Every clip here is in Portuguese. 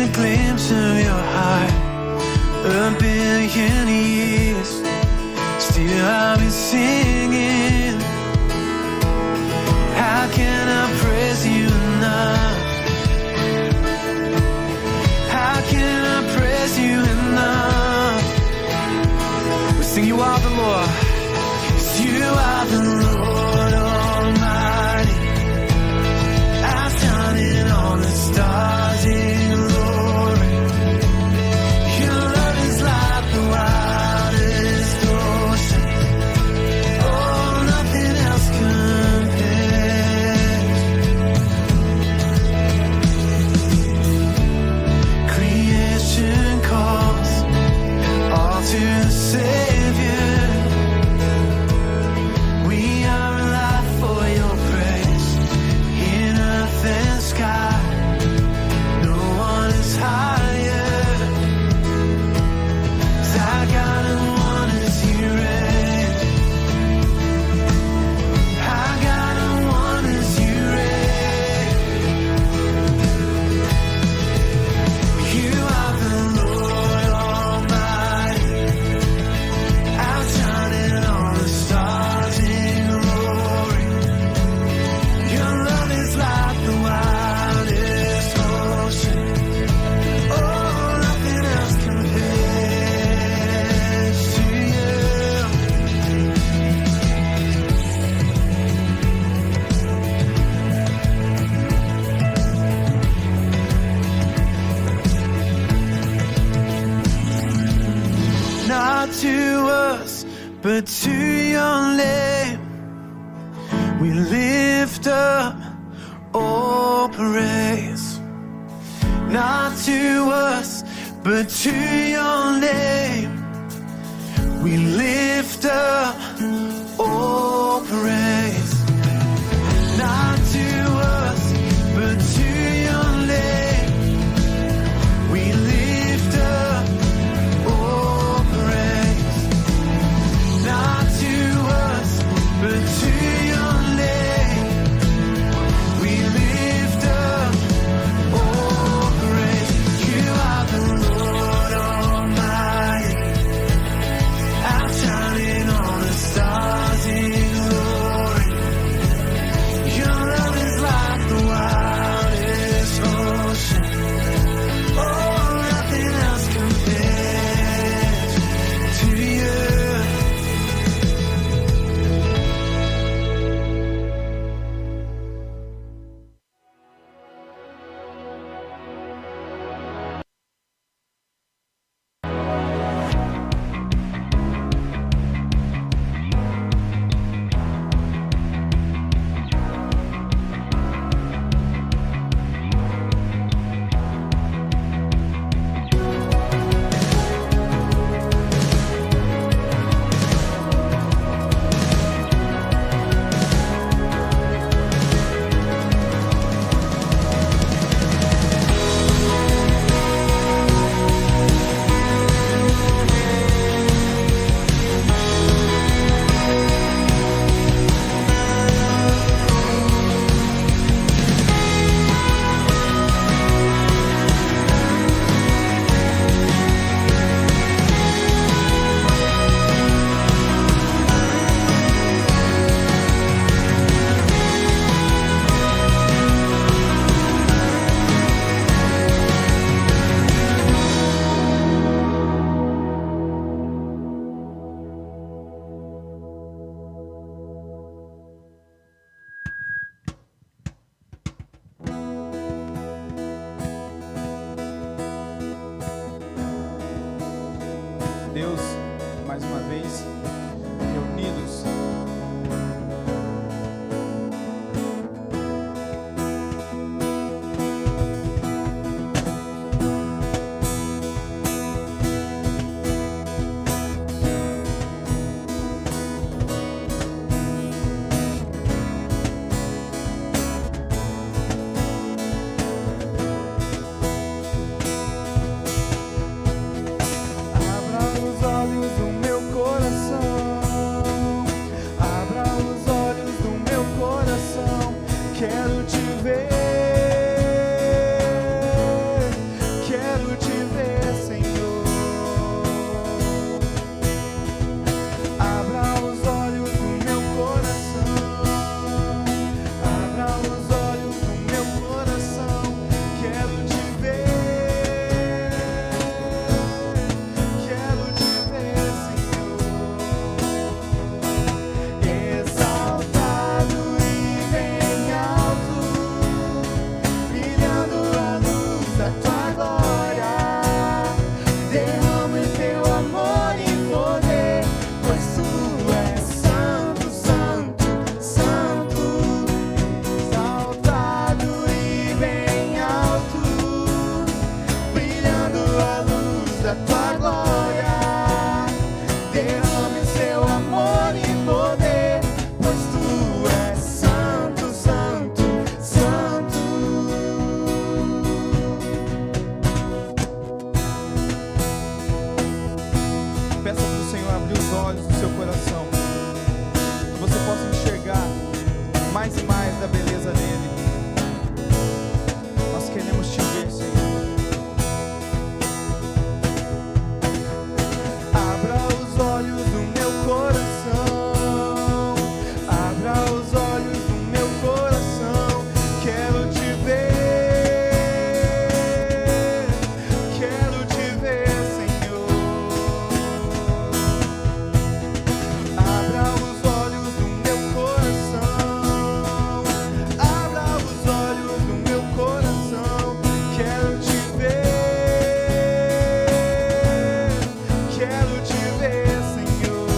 a glimpse of your heart. A billion years, still I'll be singing. How can I praise you enough? How can I praise you enough? We sing you are the Lord, 'cause you are the Lord Almighty. Outshining all the stars in glory. Your love is like the wildest ocean. Oh, nothing else compares. Creation calls all to the Savior. We are alive for your praise. In earth and sky, no one is higher. 'Cause I got one as you reign. I got one as you reign. You are the Lord Almighty, outshining all the stars in glory. Your love is like the wildest ocean. Oh, nothing else compares to you. Not to us, but to your name we lift up all praise. Not to us, but to your name we lift up all praise. Not to us, but to your name we lift up all praise. Not to us, but to your name we lift up all praise. You are the Lord Almighty, outshining all the stars in glory. Your love is like the wildest ocean. Oh, nothing else compares to you. Deus, mais uma vez, reunidos. Abra os olhos do meu coração. mais e mais da beleza dele. Nós queremos te ver, Senhor. Abra os olhos do meu coração, abra os olhos do meu coração. Quero te ver, Senhor. Abra os olhos do meu coração, abra os olhos do meu coração. Quero te ver, Senhor.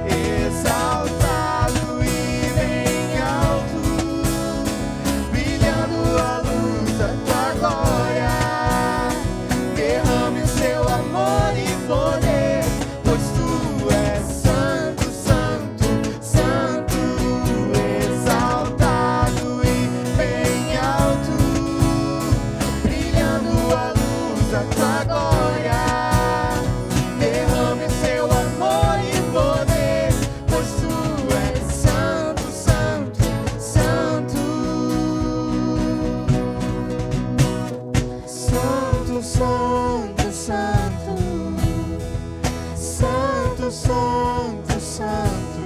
Exaltado e bem alto, brilhando a luz da tua glória. Derrame o seu amor e poder, pois tu és santo, santo, santo. Exaltado e bem alto, brilhando a luz da tua glória. Derrame o seu amor e poder, pois tu és santo, santo, santo. Santo, santo, santo. Santo, santo, santo.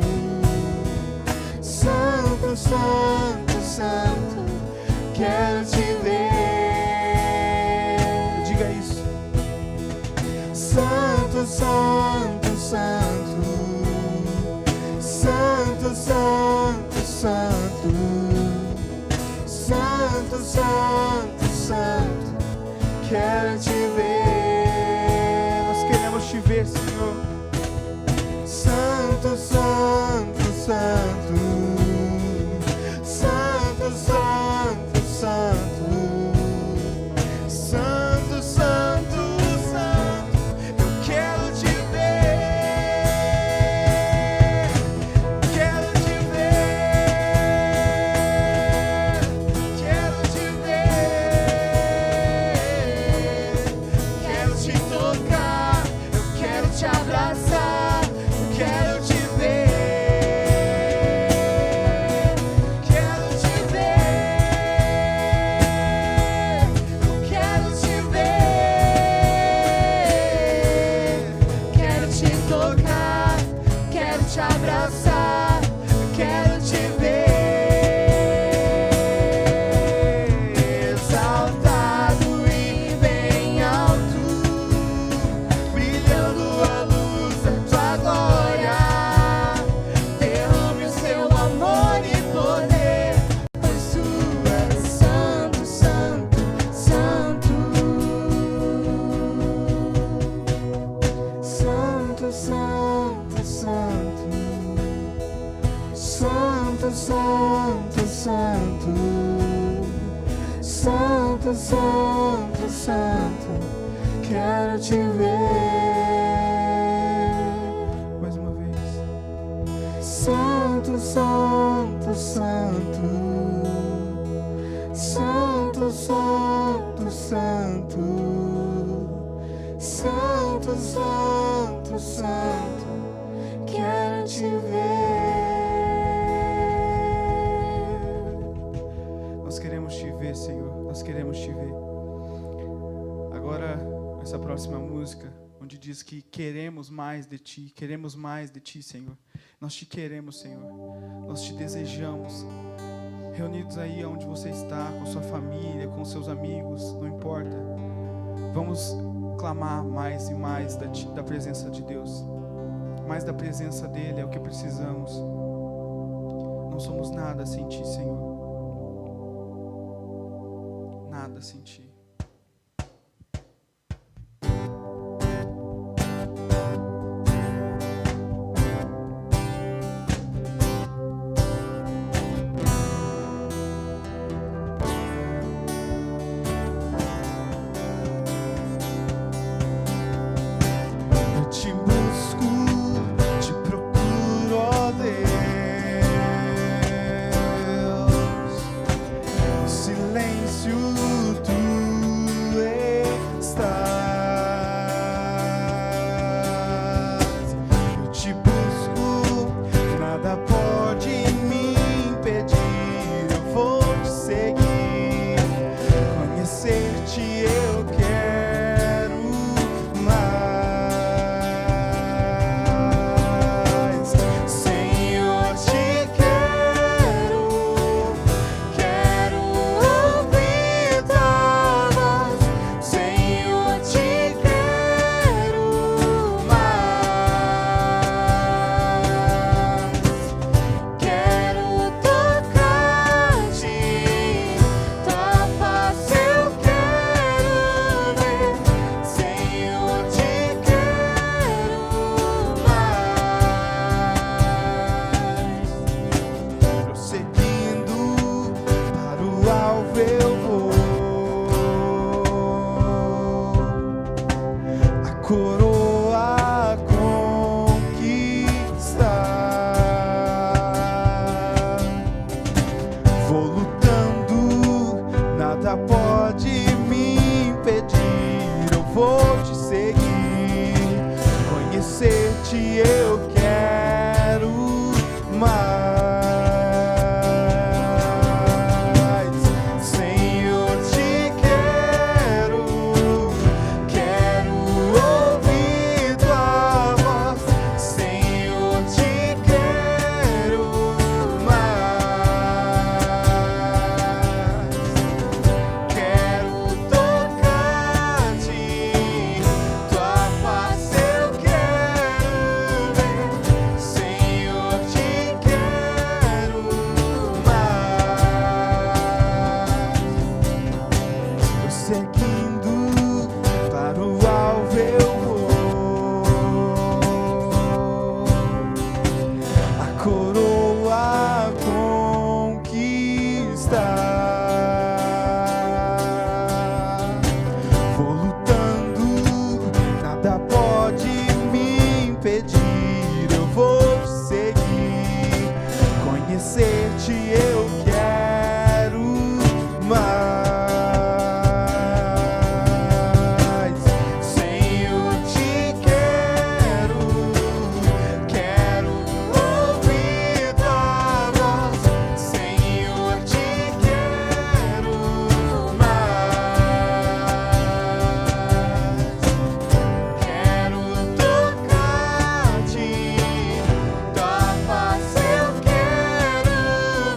Santo, santo, santo. Quero te ver. Diga isso. Santo, santo, santo. Santo, santo, santo. Santo, santo, santo. Quero te ver. Nós queremos te ver, Senhor. Santo, santo, santo. Santo, santo, santo. Santo, santo, santo. Eu quero te ver. Quero te ver. Quero te ver. Quero te tocar. Eu quero te abraçar. Eu quero te ver. Quero te ver. Eu quero te ver. Quero te tocar. Quero te abraçar. Eu quero te ver. Exaltado e bem alto, brilhando a luz da tua glória. Derrame o seu amor e poder, pois tu és santo, santo, santo. Santo, santo, santo. Santo, santo, santo. Santo, santo, santo. Quero te ver. Mais uma vez. Santo, santo, santo. Santo, santo, santo. Santo, santo, santo. Quero te ver. Nós queremos te ver, Senhor. Nós queremos te ver. Agora, essa próxima música, onde diz que queremos mais de Ti, Senhor. Nós te queremos, Senhor. Nós te desejamos. Reunidos aí onde você está, com sua família, com seus amigos, não importa. Vamos clamar mais e mais da presença de Deus. Mais da presença dEle é o que precisamos. Não somos nada sem Ti, Senhor. Nada sem Ti. Eu te busco, te procuro, ó Deus. No silêncio tu conhecer-te eu quero mais. Senhor, te quero, quero ouvir tua voz. Senhor, te quero mais. Quero tocar-te, tua face eu quero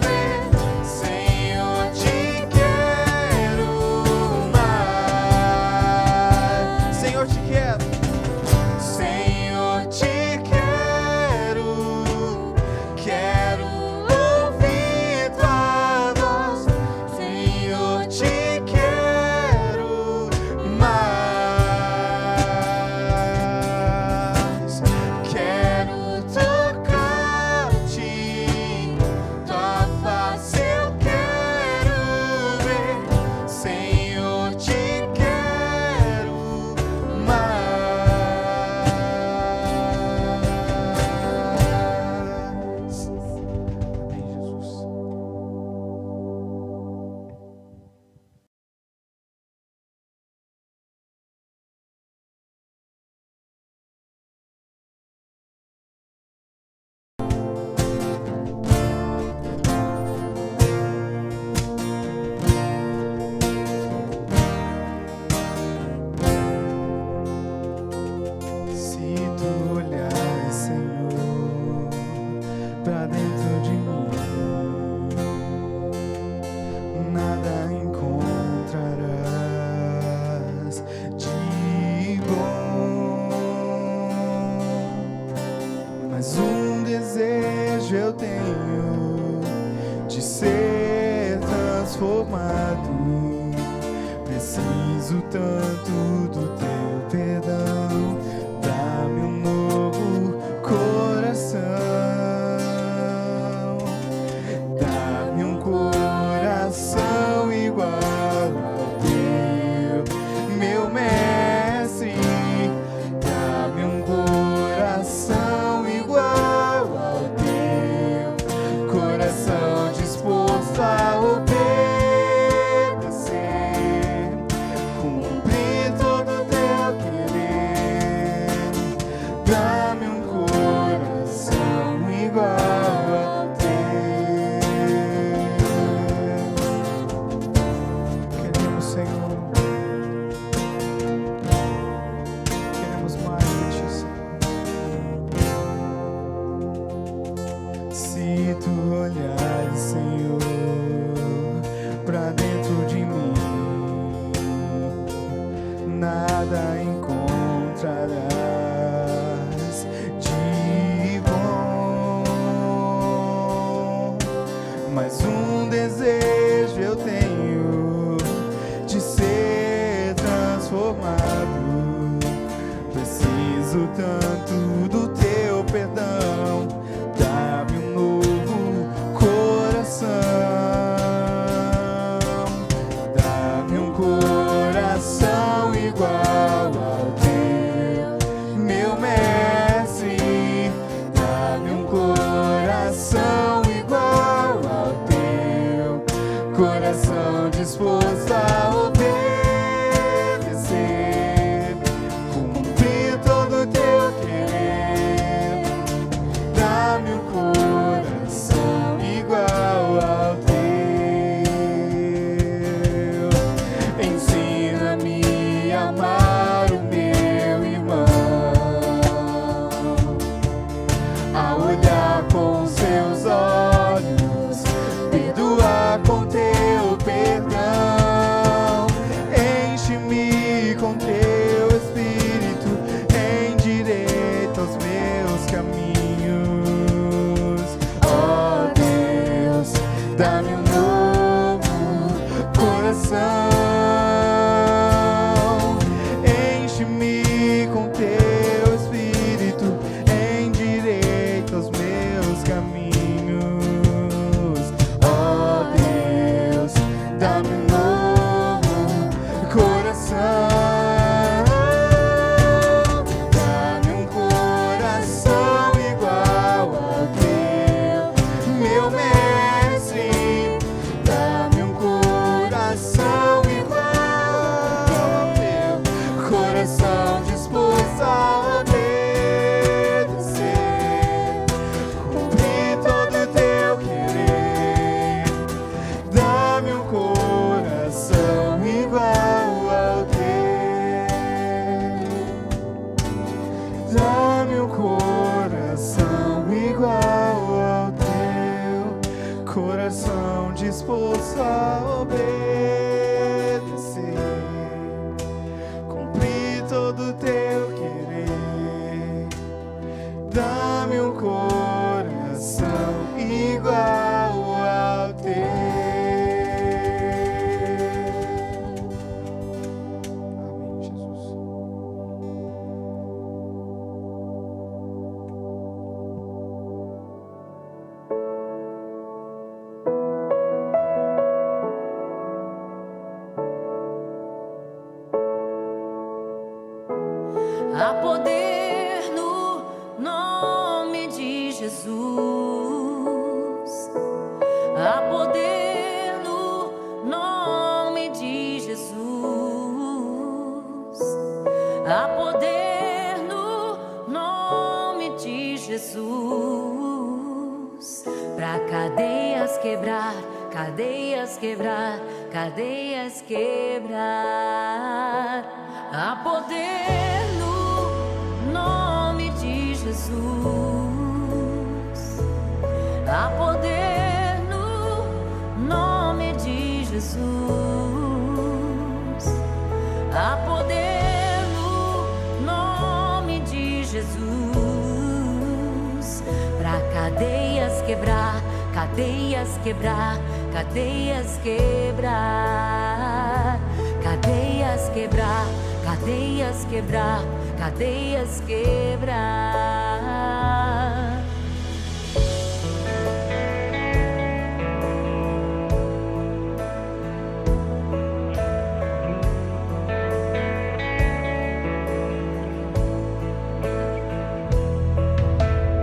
ver. Senhor, te quero mais. Senhor, te quero. Senhor, te quero, quero ouvir tua voz. Senhor, te quero mais. Quero tocar-te, tua face eu quero ver. Senhor, te quero mais. Amém, Jesus. Se tu olhares, Senhor, pra dentro de mim, nada encontrarás de bom, mas um desejo eu tenho de ser transformado. Preciso tanto do teu perdão. Dá-me um novo coração. Dá-me um coração igual ao teu, meu mestre. Dá-me um coração igual ao teu, coração disposto a obedecer, cumprir todo o teu querer. Dá-me um coração igual ao teu. Queremos, Senhor, queremos mais de ti, Senhor. Se tu olhares, Senhor, pra dentro de mim, nada encontrarás de bom, mas um desejo eu tenho de ser transformado. Preciso tanto do teu perdão. Dá-me um novo coração. Dá-me um coração igual ao teu, meu mestre. Dá-me um coração igual ao teu, coração disposto a obedecer, cumprir todo o teu querer. Dá-me um coração igual ao teu. Ensina-me a amar o meu irmão, a olhar com seus olhos, perdoar com teu perdão. Enche-me com teu espírito, endireita os meus caminhos. Ó Deus, dá-me um novo coração. Enche-me com teu espírito, endireita os meus caminhos. Ó Deus, dá-me um novo coração. Dá-me um coração igual ao teu, meu mestre. coração disposto a obedecer, cumprir todo teu querer. Dá-me um coração igual ao teu. Amém, Jesus. Há poder no nome de Jesus. Há poder no nome de Jesus. Há poder no nome de Jesus. Pra cadeias quebrar, cadeias quebrar, cadeias quebrar. Há poder no nome de Jesus. Há poder no nome de Jesus. Há poder no nome de Jesus. Pra cadeias quebrar, cadeias quebrar, cadeias quebrar. Cadeias quebrar, cadeias quebrar, cadeias quebrar.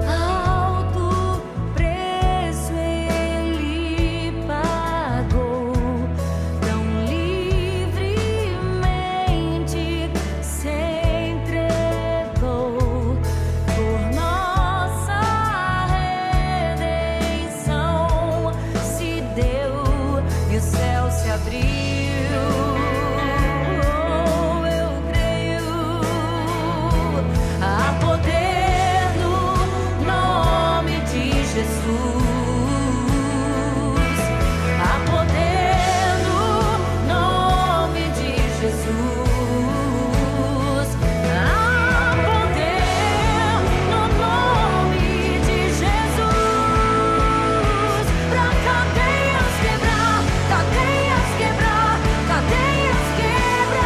Alto preço ele pagou, tão livremente se entregou por nossa redenção. Se deu e o céu se abriu. Eu creio. Há poder no nome de Jesus. Há poder no nome de Jesus. Há poder no nome de Jesus. Pra cadeias quebrar, cadeias quebrar, cadeias quebrar.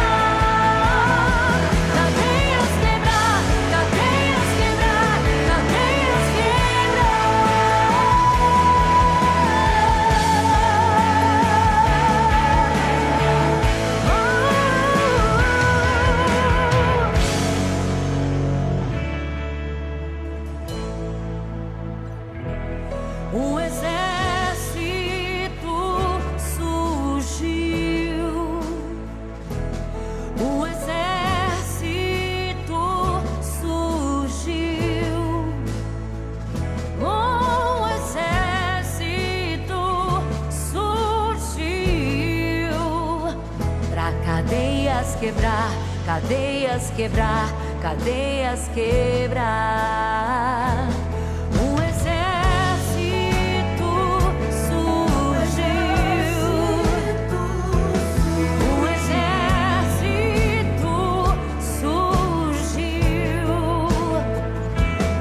Cadeias quebrar, cadeias quebrar, cadeias quebrar. Um exército surgiu. Um exército surgiu. Um exército surgiu. Pra cadeias quebrar, cadeias quebrar, cadeias quebrar. Um exército surgiu. Um exército surgiu.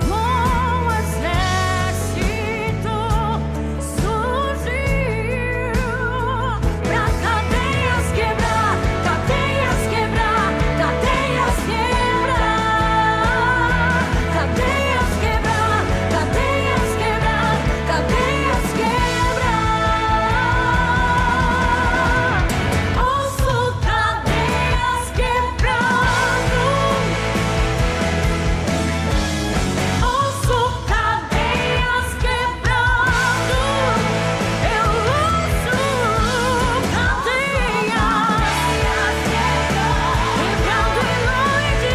Um exército surgiu. Pra cadeias quebrar, cadeias quebrar, cadeias quebrar. Cadeias quebrar, cadeias quebrar, cadeias quebrar. Ouço cadeias quebrando. Ouço cadeias quebrando. Eu ouço cadeias quebrando em nome de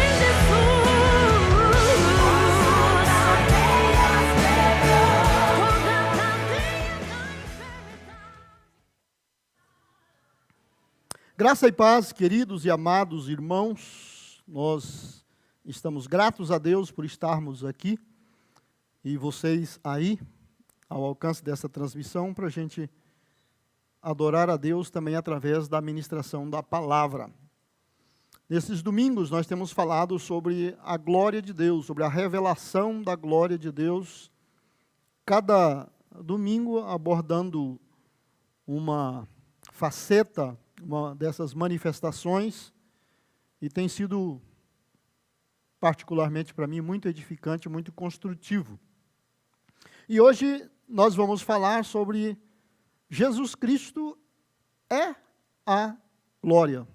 Graça e paz, queridos e amados irmãos, nós estamos gratos a Deus por estarmos aqui e vocês aí ao alcance dessa transmissão para a gente adorar a Deus também através da ministração da palavra. Nesses domingos nós temos falado sobre a glória de Deus, sobre a revelação da glória de Deus, cada domingo abordando uma faceta, uma dessas manifestações, e tem sido, particularmente para mim, muito edificante, muito construtivo. E hoje nós vamos falar sobre Jesus Cristo é a glória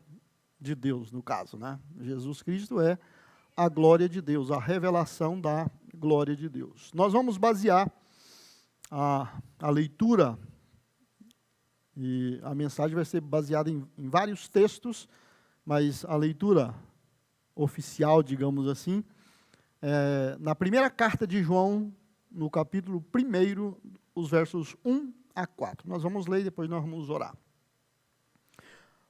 de Deus, no caso, né? Jesus Cristo é a glória de Deus, a revelação da glória de Deus. Nós vamos basear a leitura, e a mensagem vai ser baseada em vários textos, mas a leitura oficial, digamos assim, na primeira carta de João, no capítulo 1, os versos 1 a 4. Nós vamos ler e depois nós vamos orar.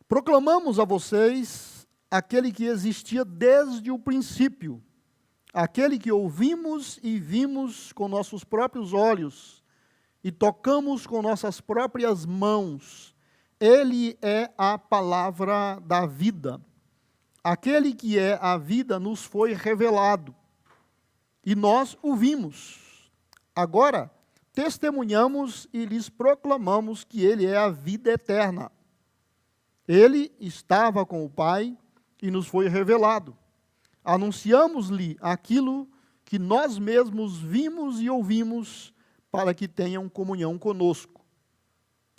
Proclamamos a vocês aquele que existia desde o princípio, aquele que ouvimos e vimos com nossos próprios olhos e tocamos com nossas próprias mãos. Ele é a palavra da vida. Aquele que é a vida nos foi revelado e nós o vimos. Agora, testemunhamos e lhes proclamamos que ele é a vida eterna. Ele estava com o Pai e nos foi revelado. Anunciamos-lhe aquilo que nós mesmos vimos e ouvimos, para que tenham comunhão conosco.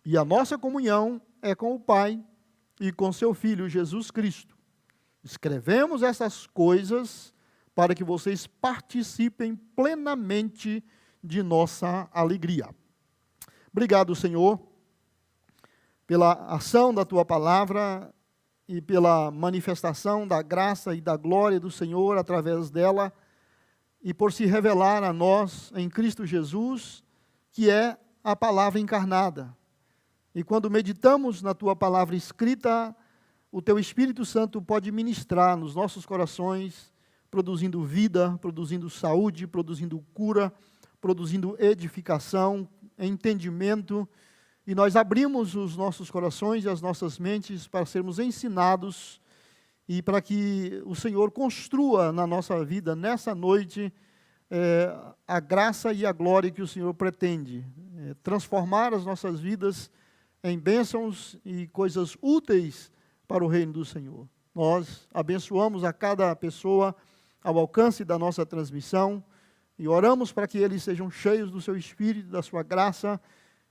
E a nossa comunhão é com o Pai e com seu Filho Jesus Cristo. Escrevemos essas coisas para que vocês participem plenamente de nossa alegria. Obrigado, Senhor, pela ação da Tua palavra e pela manifestação da graça e da glória do Senhor através dela, e por se revelar a nós em Cristo Jesus, que é a palavra encarnada. E quando meditamos na Tua palavra escrita, o Teu Espírito Santo pode ministrar nos nossos corações, produzindo vida, produzindo saúde, produzindo cura, produzindo edificação, entendimento, e nós abrimos os nossos corações e as nossas mentes para sermos ensinados e para que o Senhor construa na nossa vida, nessa noite, a graça e a glória que o Senhor pretende. Transformar as nossas vidas em bênçãos e coisas úteis para o reino do Senhor. Nós abençoamos a cada pessoa ao alcance da nossa transmissão e oramos para que eles sejam cheios do seu Espírito, da sua graça,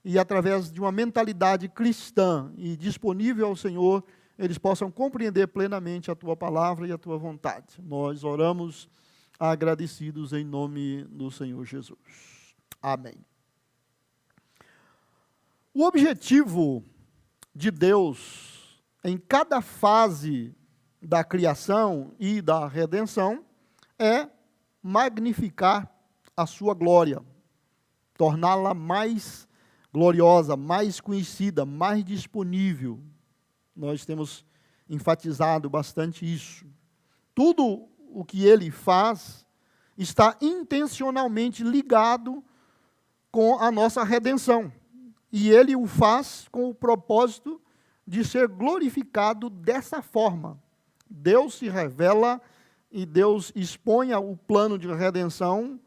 e através de uma mentalidade cristã e disponível ao Senhor, eles possam compreender plenamente a Tua palavra e a Tua vontade. Nós oramos agradecidos em nome do Senhor Jesus. Amém. O objetivo de Deus em cada fase da criação e da redenção é magnificar a sua glória, torná-la mais gloriosa, mais conhecida, mais disponível. Nós temos enfatizado bastante isso. Tudo o que ele faz está intencionalmente ligado com a nossa redenção. E ele o faz com o propósito de ser glorificado dessa forma. Deus se revela e Deus expõe o plano de redenção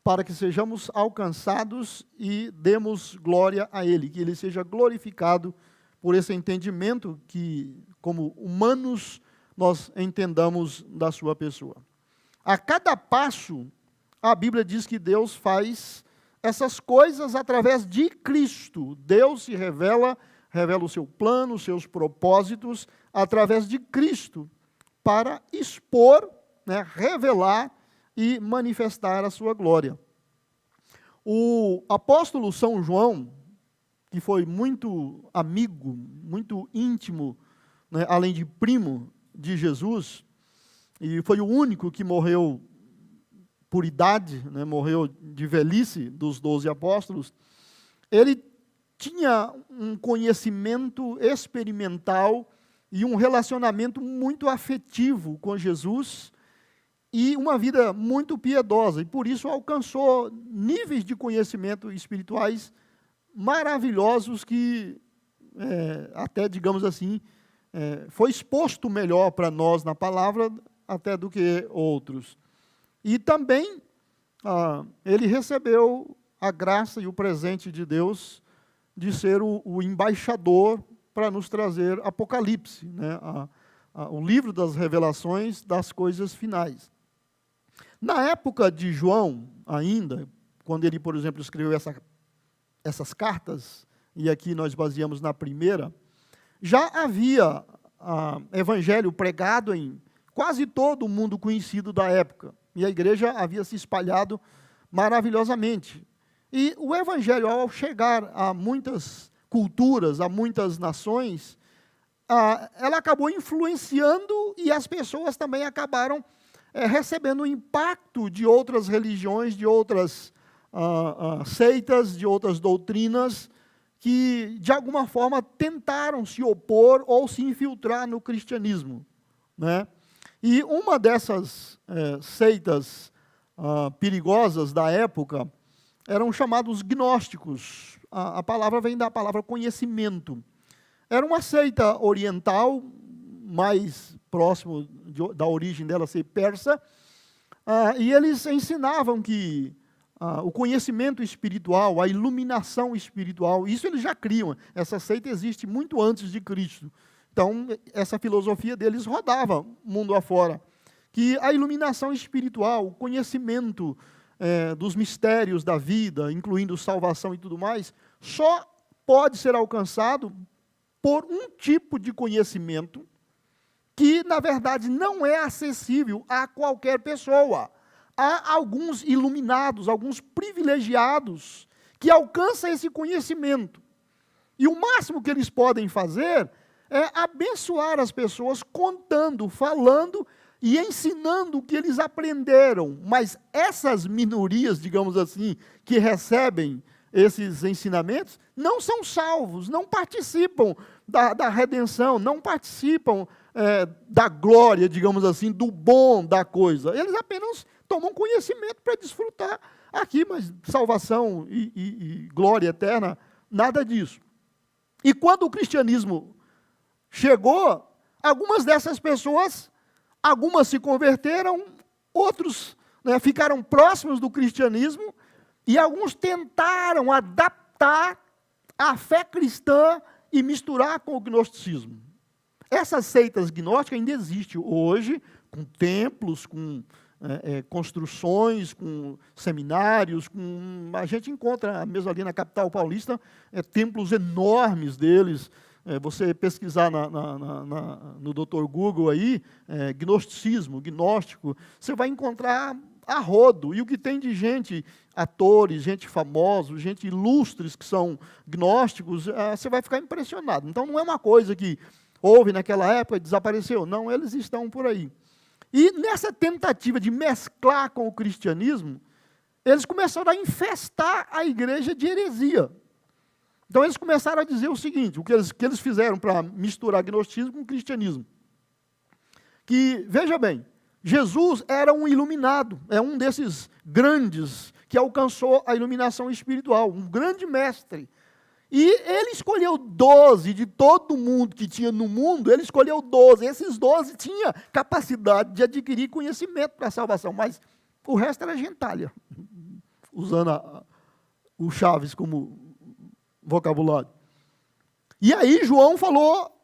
para que sejamos alcançados e demos glória a Ele, que Ele seja glorificado por esse entendimento que, como humanos, nós entendamos da sua pessoa. A cada passo, a Bíblia diz que Deus faz essas coisas através de Cristo. Deus se revela o seu plano, os seus propósitos, através de Cristo, para expor, revelar e manifestar a sua glória. O apóstolo São João, que foi muito amigo, muito íntimo, além de primo de Jesus, e foi o único que morreu por idade, morreu de velhice dos 12 apóstolos, ele tinha um conhecimento experimental e um relacionamento muito afetivo com Jesus, e uma vida muito piedosa, e por isso alcançou níveis de conhecimento espirituais maravilhosos que, até, digamos assim, foi exposto melhor para nós na palavra até do que outros. E também ele recebeu a graça e o presente de Deus de ser o embaixador para nos trazer Apocalipse, né? O livro das revelações das coisas finais. Na época de João, ainda, quando ele, por exemplo, escreveu essas cartas, e aqui nós baseamos na primeira, já havia evangelho pregado em quase todo o mundo conhecido da época, e a igreja havia se espalhado maravilhosamente. E o evangelho, ao chegar a muitas culturas, a muitas nações, ela acabou influenciando, e as pessoas também acabaram recebendo o impacto de outras religiões, de outras seitas, de outras doutrinas, que de alguma forma tentaram se opor ou se infiltrar no cristianismo, né? E uma dessas seitas perigosas da época eram chamados gnósticos. A palavra vem da palavra conhecimento. Era uma seita oriental, mais próximo da origem dela ser persa, e eles ensinavam que o conhecimento espiritual, a iluminação espiritual, isso eles já criam. Essa seita existe muito antes de Cristo. Então, essa filosofia deles rodava mundo afora. Que a iluminação espiritual, o conhecimento dos mistérios da vida, incluindo salvação e tudo mais, só pode ser alcançado por um tipo de conhecimento que, na verdade, não é acessível a qualquer pessoa. Há alguns iluminados, alguns privilegiados, que alcançam esse conhecimento. E o máximo que eles podem fazer é abençoar as pessoas contando, falando e ensinando o que eles aprenderam. Mas essas minorias, digamos assim, que recebem esses ensinamentos, não são salvos, não participam da redenção, não participam da glória, digamos assim, do bom da coisa. Eles apenas tomam conhecimento para desfrutar aqui, mas salvação e glória eterna, nada disso. E quando o cristianismo chegou, algumas dessas pessoas, algumas se converteram, outros ficaram próximos do cristianismo, e alguns tentaram adaptar a fé cristã e misturar com o gnosticismo. Essas seitas gnósticas ainda existem hoje, com templos, com construções, com seminários, a gente encontra, mesmo ali na capital paulista, templos enormes deles. Você pesquisar no Dr. Google aí, gnosticismo, gnóstico, você vai encontrar a rodo. E o que tem de gente, atores, gente famosa, gente ilustres que são gnósticos, você vai ficar impressionado. Então não é uma coisa que houve naquela época e desapareceu. Não, eles estão por aí. E nessa tentativa de mesclar com o cristianismo, eles começaram a infestar a igreja de heresia. Então eles começaram a dizer o seguinte, o que eles fizeram para misturar gnosticismo com cristianismo. Que, veja bem, Jesus era um iluminado, é um desses grandes que alcançou a iluminação espiritual, um grande mestre. E ele escolheu 12 de todo mundo que tinha no mundo, ele escolheu 12. Esses 12 tinham capacidade de adquirir conhecimento para a salvação, mas o resto era gentalha, usando o Chaves como vocabulário. E aí João falou,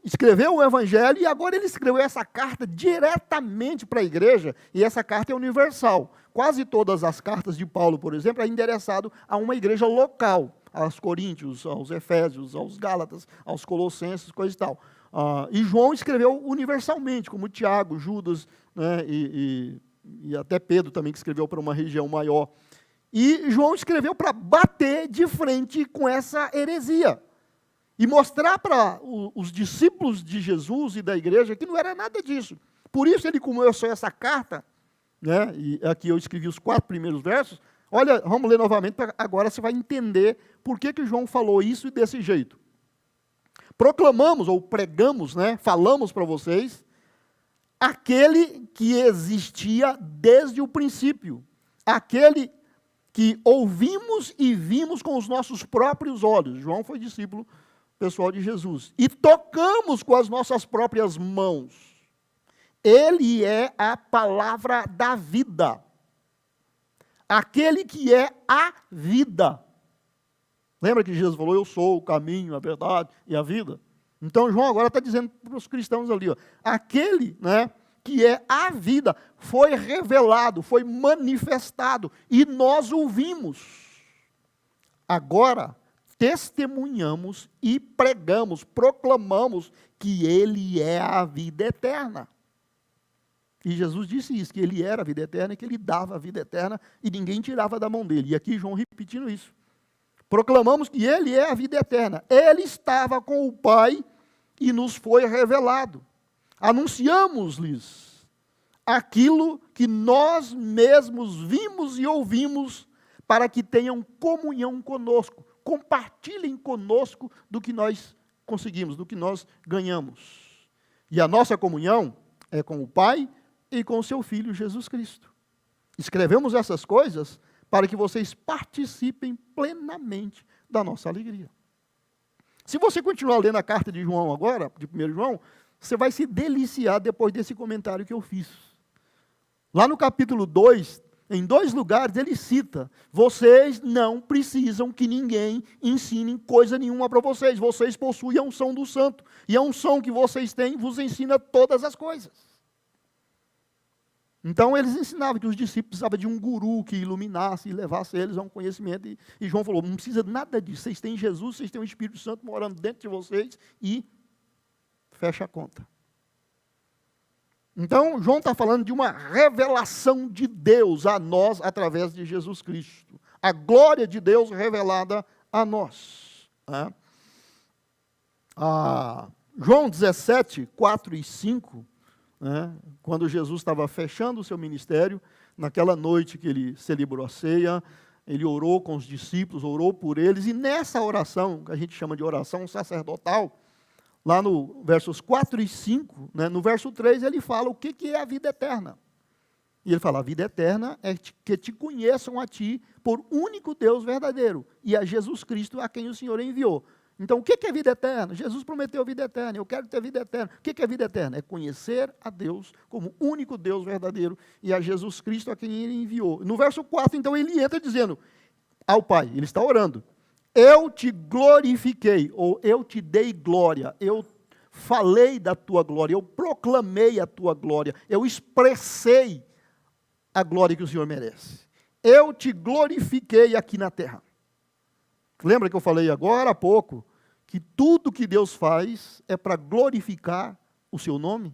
escreveu o evangelho, e agora ele escreveu essa carta diretamente para a igreja, e essa carta é universal. Quase todas as cartas de Paulo, por exemplo, é endereçado a uma igreja local, aos Coríntios, aos Efésios, aos Gálatas, aos Colossenses, coisa e tal. E João escreveu universalmente, como Tiago, Judas, e até Pedro também, que escreveu para uma região maior. E João escreveu para bater de frente com essa heresia. E mostrar para os discípulos de Jesus e da igreja que não era nada disso. Por isso ele começou essa carta, e aqui eu escrevi os 4 primeiros versos. Olha, vamos ler novamente, agora você vai entender por que João falou isso e desse jeito. Proclamamos, ou pregamos, falamos para vocês, aquele que existia desde o princípio, aquele que ouvimos e vimos com os nossos próprios olhos. João foi discípulo pessoal de Jesus. E tocamos com as nossas próprias mãos. Ele é a palavra da vida. Aquele que é a vida. Lembra que Jesus falou, eu sou o caminho, a verdade e a vida? Então João agora está dizendo para os cristãos ali, ó, aquele, né, que é a vida, foi revelado, foi manifestado, e nós o vimos. Agora, testemunhamos e pregamos, proclamamos que Ele é a vida eterna. E Jesus disse isso, que Ele era a vida eterna, e que Ele dava a vida eterna, e ninguém tirava da mão dele. E aqui João repetindo isso. Proclamamos que Ele é a vida eterna. Ele estava com o Pai e nos foi revelado. Anunciamos-lhes aquilo que nós mesmos vimos e ouvimos, para que tenham comunhão conosco. Compartilhem conosco do que nós conseguimos, do que nós ganhamos. E a nossa comunhão é com o Pai e com o seu Filho Jesus Cristo. Escrevemos essas coisas para que vocês participem plenamente da nossa alegria. Se você continuar lendo a carta de João agora, de 1 João, você vai se deliciar depois desse comentário que eu fiz. Lá no capítulo 2, em 2 lugares, ele cita, vocês não precisam que ninguém ensine coisa nenhuma para vocês. Vocês possuem a unção do Santo. E a unção que vocês têm vos ensina todas as coisas. Então, eles ensinavam que os discípulos precisavam de um guru que iluminasse e levasse eles a um conhecimento. E João falou, não precisa de nada disso. Vocês têm Jesus, vocês têm o Espírito Santo morando dentro de vocês e fecha a conta. Então, João está falando de uma revelação de Deus a nós através de Jesus Cristo. A glória de Deus revelada a nós. Né? João 17, 4 e 5, né? Quando Jesus estava fechando o seu ministério, naquela noite que ele celebrou a ceia, ele orou com os discípulos, orou por eles, e nessa oração, que a gente chama de oração sacerdotal, lá no versos 4 e 5, né, no verso 3, ele fala o que é a vida eterna. E ele fala, a vida eterna é que te conheçam a ti por único Deus verdadeiro, e a Jesus Cristo a quem o Senhor enviou. Então, o que é vida eterna? Jesus prometeu vida eterna, eu quero ter vida eterna. O que é vida eterna? É conhecer a Deus como único Deus verdadeiro, e a Jesus Cristo a quem ele enviou. No verso 4, então, ele entra dizendo ao Pai, ele está orando, eu te glorifiquei, ou eu te dei glória, eu falei da tua glória, eu proclamei a tua glória, eu expressei a glória que o Senhor merece. Eu te glorifiquei aqui na terra. Lembra que eu falei agora há pouco, que tudo que Deus faz é para glorificar o seu nome,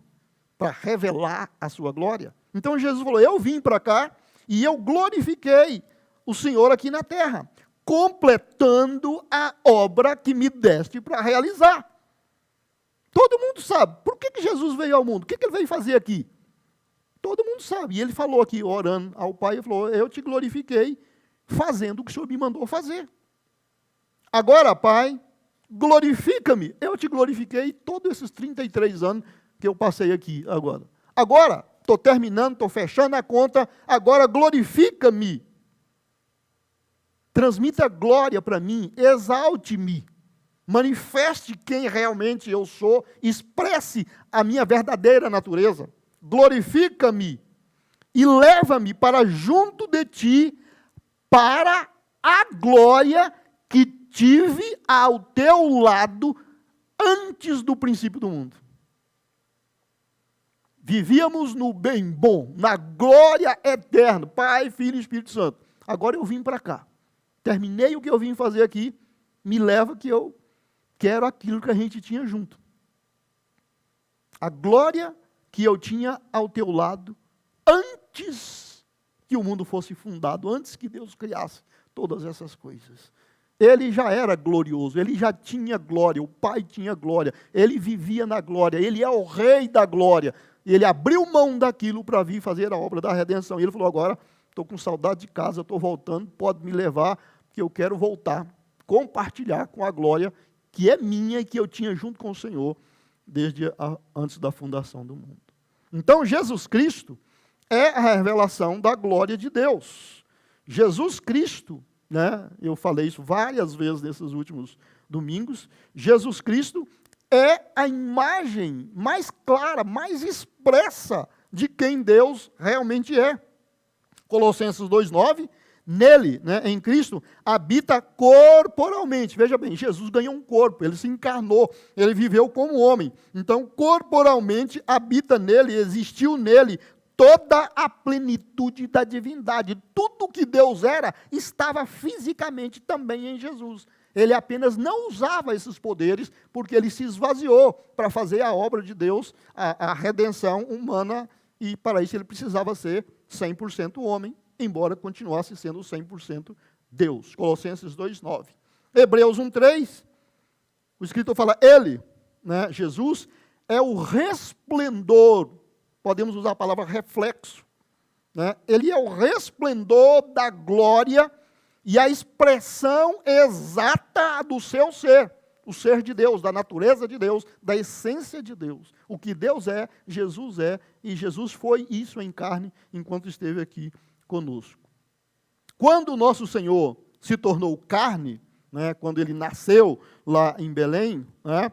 para revelar a sua glória? Então Jesus falou, eu vim para cá e eu glorifiquei o Senhor aqui na terra, completando a obra que me deste para realizar. Todo mundo sabe. Por que Jesus veio ao mundo? O que ele veio fazer aqui? Todo mundo sabe. E ele falou aqui, orando ao Pai, ele falou, eu te glorifiquei fazendo o que o Senhor me mandou fazer. Agora, Pai, glorifica-me. Eu te glorifiquei todos esses 33 anos que eu passei aqui agora. Agora, estou terminando, estou fechando a conta, agora glorifica-me. Transmita glória para mim, exalte-me, manifeste quem realmente eu sou, expresse a minha verdadeira natureza, glorifica-me e leva-me para junto de ti, para a glória que tive ao teu lado antes do princípio do mundo. Vivíamos no bem bom, na glória eterna, Pai, Filho e Espírito Santo. Agora eu vim para cá. Terminei o que eu vim fazer aqui, me leva que eu quero aquilo que a gente tinha junto. A glória que eu tinha ao teu lado antes que o mundo fosse fundado, antes que Deus criasse todas essas coisas. Ele já era glorioso, ele já tinha glória, o Pai tinha glória, ele vivia na glória, ele é o Rei da glória. Ele abriu mão daquilo para vir fazer a obra da redenção. E ele falou, agora estou com saudade de casa, estou voltando, pode me levar, que eu quero voltar, compartilhar com a glória que é minha e que eu tinha junto com o Senhor desde antes da fundação do mundo. Então, Jesus Cristo é a revelação da glória de Deus. Jesus Cristo, né, eu falei isso várias vezes nesses últimos domingos, Jesus Cristo é a imagem mais clara, mais expressa de quem Deus realmente é. Colossenses 2,9, nele, né, em Cristo, habita corporalmente. Veja bem, Jesus ganhou um corpo, ele se encarnou, ele viveu como homem. Então, corporalmente, habita nele, existiu nele toda a plenitude da divindade. Tudo que Deus era, estava fisicamente também em Jesus. Ele apenas não usava esses poderes, porque ele se esvaziou para fazer a obra de Deus, a redenção humana, e para isso ele precisava ser 100% homem, embora continuasse sendo 100% Deus. Colossenses 2,9. Hebreus 1,3, o escritor fala, ele, né, Jesus, é o resplendor, podemos usar a palavra reflexo, né? Ele é o resplendor da glória e a expressão exata do seu ser, o ser de Deus, da natureza de Deus, da essência de Deus. O que Deus é, Jesus é, e Jesus foi isso em carne enquanto esteve aqui conosco. Quando o nosso Senhor se tornou carne, né, quando ele nasceu lá em Belém, né,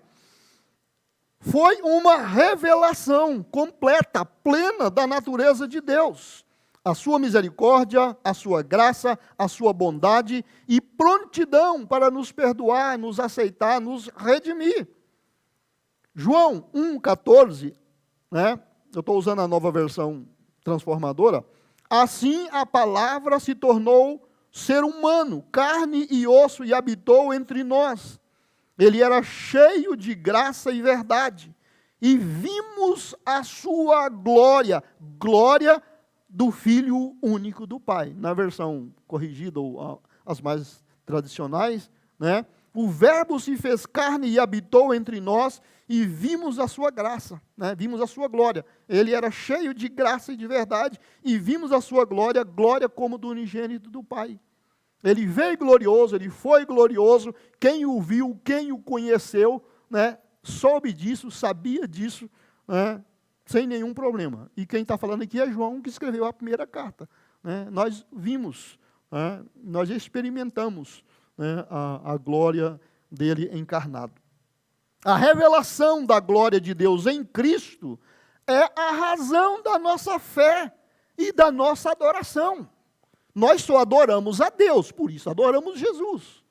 foi uma revelação completa, plena da natureza de Deus. A sua misericórdia, a sua graça, a sua bondade e prontidão para nos perdoar, nos aceitar, nos redimir. João 1,14, né, eu estou usando a nova versão transformadora, assim a palavra se tornou ser humano, carne e osso, e habitou entre nós. Ele era cheio de graça e verdade. E vimos a sua glória, glória do Filho único do Pai. Na versão corrigida, ou as mais tradicionais, né? O Verbo se fez carne e habitou entre nós, e vimos a sua graça, né? Vimos a sua glória. Ele era cheio de graça e de verdade, e vimos a sua glória, glória como do unigênito do Pai. Ele veio glorioso, ele foi glorioso, quem o viu, quem o conheceu, né, soube disso, sabia disso, né, sem nenhum problema. E quem está falando aqui é João, que escreveu a primeira carta. Né? Nós vimos, né, nós experimentamos, né, a glória dele encarnado. A revelação da glória de Deus em Cristo é a razão da nossa fé e da nossa adoração. Nós só adoramos a Deus, por isso adoramos Jesus.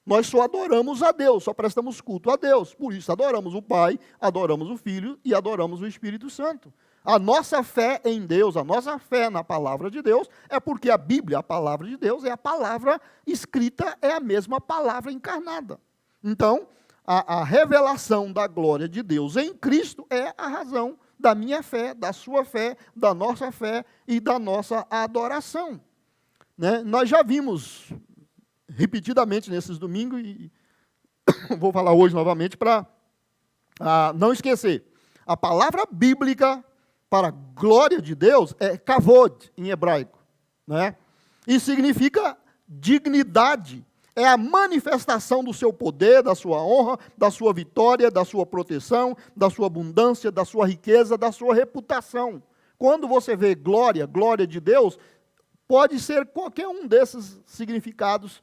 Nós só adoramos a Deus, só prestamos culto a Deus, por isso adoramos o Pai, adoramos o Filho e adoramos o Espírito Santo. A nossa fé em Deus, a nossa fé na palavra de Deus, é porque a Bíblia, a palavra de Deus, é a palavra escrita, é a mesma palavra encarnada. Então, a revelação da glória de Deus em Cristo é a razão da minha fé, da sua fé, da nossa fé e da nossa adoração. Né? Nós já vimos repetidamente nesses domingos, e vou falar hoje novamente para não esquecer. A palavra bíblica para glória de Deus é kavod, em hebraico. Né? E significa dignidade. É a manifestação do seu poder, da sua honra, da sua vitória, da sua proteção, da sua abundância, da sua riqueza, da sua reputação. Quando você vê glória, glória de Deus, pode ser qualquer um desses significados,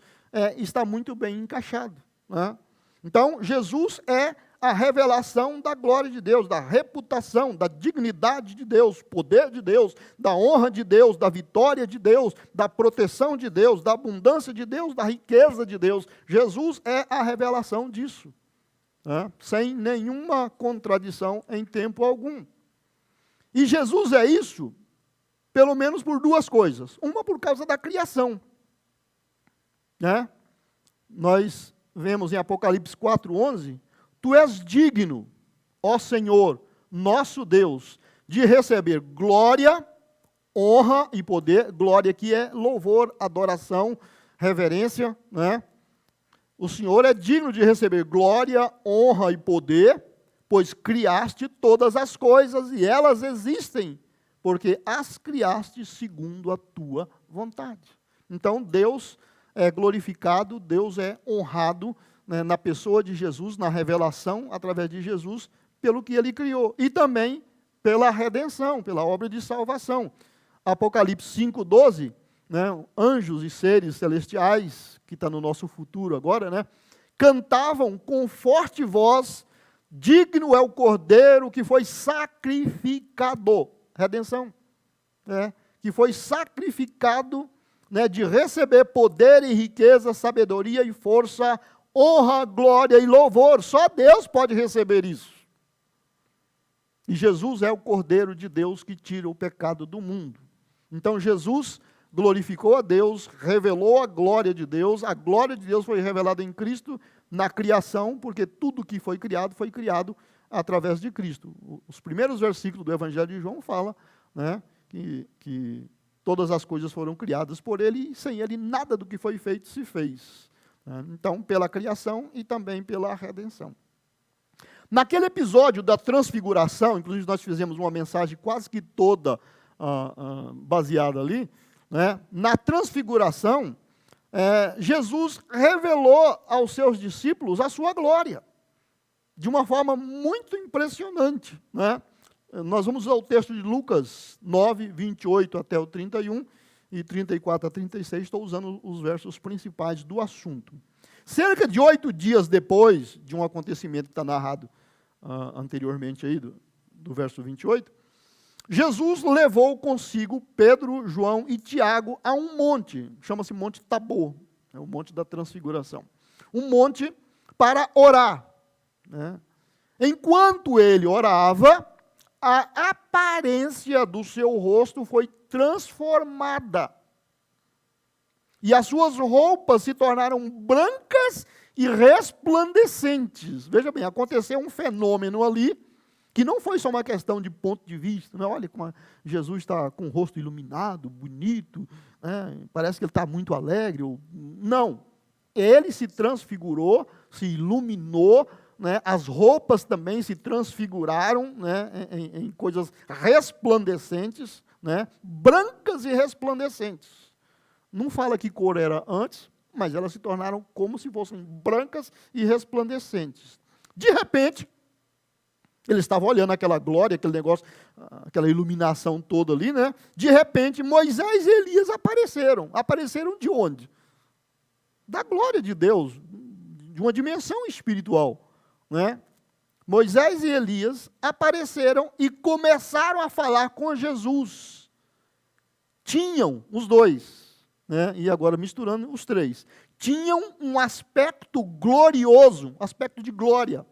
está muito bem encaixado. Né? Então, Jesus é a revelação da glória de Deus, da reputação, da dignidade de Deus, poder de Deus, da honra de Deus, da vitória de Deus, da proteção de Deus, da abundância de Deus, da riqueza de Deus. Jesus é a revelação disso, né? Sem nenhuma contradição em tempo algum. E Jesus é isso, pelo menos por duas coisas. Uma por causa da criação. Né? Nós vemos em Apocalipse 4:11, tu és digno, ó Senhor, nosso Deus, de receber glória, honra e poder. Glória aqui é louvor, adoração, reverência. Né? O Senhor é digno de receber glória, honra e poder, pois criaste todas as coisas e elas existem, porque as criaste segundo a tua vontade. Então, Deus é glorificado, Deus é honrado, né, na pessoa de Jesus, na revelação, através de Jesus, pelo que Ele criou. E também pela redenção, pela obra de salvação. Apocalipse 5:12, né, anjos e seres celestiais, que está no nosso futuro agora, né, cantavam com forte voz: digno é o Cordeiro que foi sacrificado. Redenção. Né, que foi sacrificado, né, de receber poder e riqueza, sabedoria e força, honra, glória e louvor. Só Deus pode receber isso. E Jesus é o Cordeiro de Deus que tira o pecado do mundo. Então Jesus glorificou a Deus, revelou a glória de Deus. A glória de Deus foi revelada em Cristo na criação, porque tudo que foi criado através de Cristo. Os primeiros versículos do Evangelho de João falam, né, que todas as coisas foram criadas por Ele, e sem Ele nada do que foi feito se fez. Então, pela criação e também pela redenção. Naquele episódio da transfiguração, inclusive nós fizemos uma mensagem quase que toda baseada ali, né? Na transfiguração, Jesus revelou aos seus discípulos a sua glória, de uma forma muito impressionante, né? Nós vamos ao texto de Lucas 9, 28 até o 31, e 34 a 36, estou usando os versos principais do assunto. Cerca de 8 dias depois de um acontecimento que está narrado anteriormente aí, do verso 28, Jesus levou consigo Pedro, João e Tiago a um monte, chama-se Monte Tabor, é o Monte da Transfiguração. Um monte para orar, né? Enquanto ele orava, a aparência do seu rosto foi transformada. E as suas roupas se tornaram brancas e resplandecentes. Veja bem, aconteceu um fenômeno ali, que não foi só uma questão de ponto de vista. Né? Olha como Jesus está com o rosto iluminado, bonito, né? Parece que ele está muito alegre. Não, ele se transfigurou, se iluminou, né? As roupas também se transfiguraram, né? em coisas resplandecentes, né? Brancas e resplandecentes. Não fala que cor era antes, mas elas se tornaram como se fossem brancas e resplandecentes. De repente, ele estava olhando aquela glória, aquele negócio, aquela iluminação toda ali, né? De repente, Moisés e Elias apareceram. Apareceram de onde? Da glória de Deus, de uma dimensão espiritual, né? Moisés e Elias apareceram e começaram a falar com Jesus. Tinham os dois, né? E agora misturando os três. Tinham um aspecto glorioso, aspecto de glória.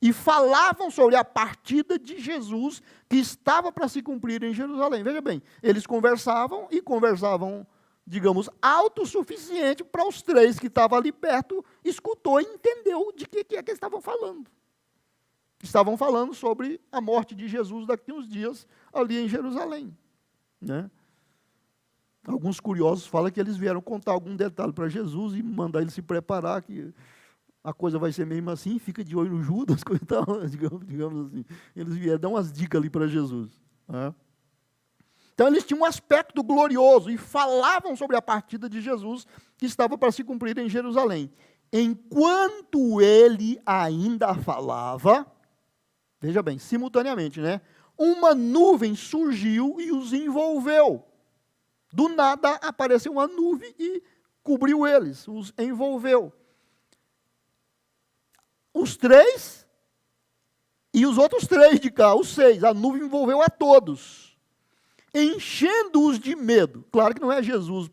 E falavam sobre a partida de Jesus que estava para se cumprir em Jerusalém. Veja bem, eles conversavam, digamos, autossuficiente para os três que estavam ali perto, escutou e entendeu de que é que estavam falando. Estavam falando sobre a morte de Jesus daqui a uns dias ali em Jerusalém, né? Alguns curiosos falam que eles vieram contar algum detalhe para Jesus e mandar ele se preparar, que a coisa vai ser mesmo assim, fica de olho no Judas, digamos assim. Eles vieram dar umas dicas ali para Jesus, né? Então eles tinham um aspecto glorioso e falavam sobre a partida de Jesus que estava para se cumprir em Jerusalém. Enquanto ele ainda falava, veja bem, simultaneamente, né? Uma nuvem surgiu e os envolveu. Do nada apareceu uma nuvem e cobriu eles, os envolveu. Os três e os outros três de cá, os 6, a nuvem envolveu a todos, enchendo-os de medo. Claro que não é Jesus,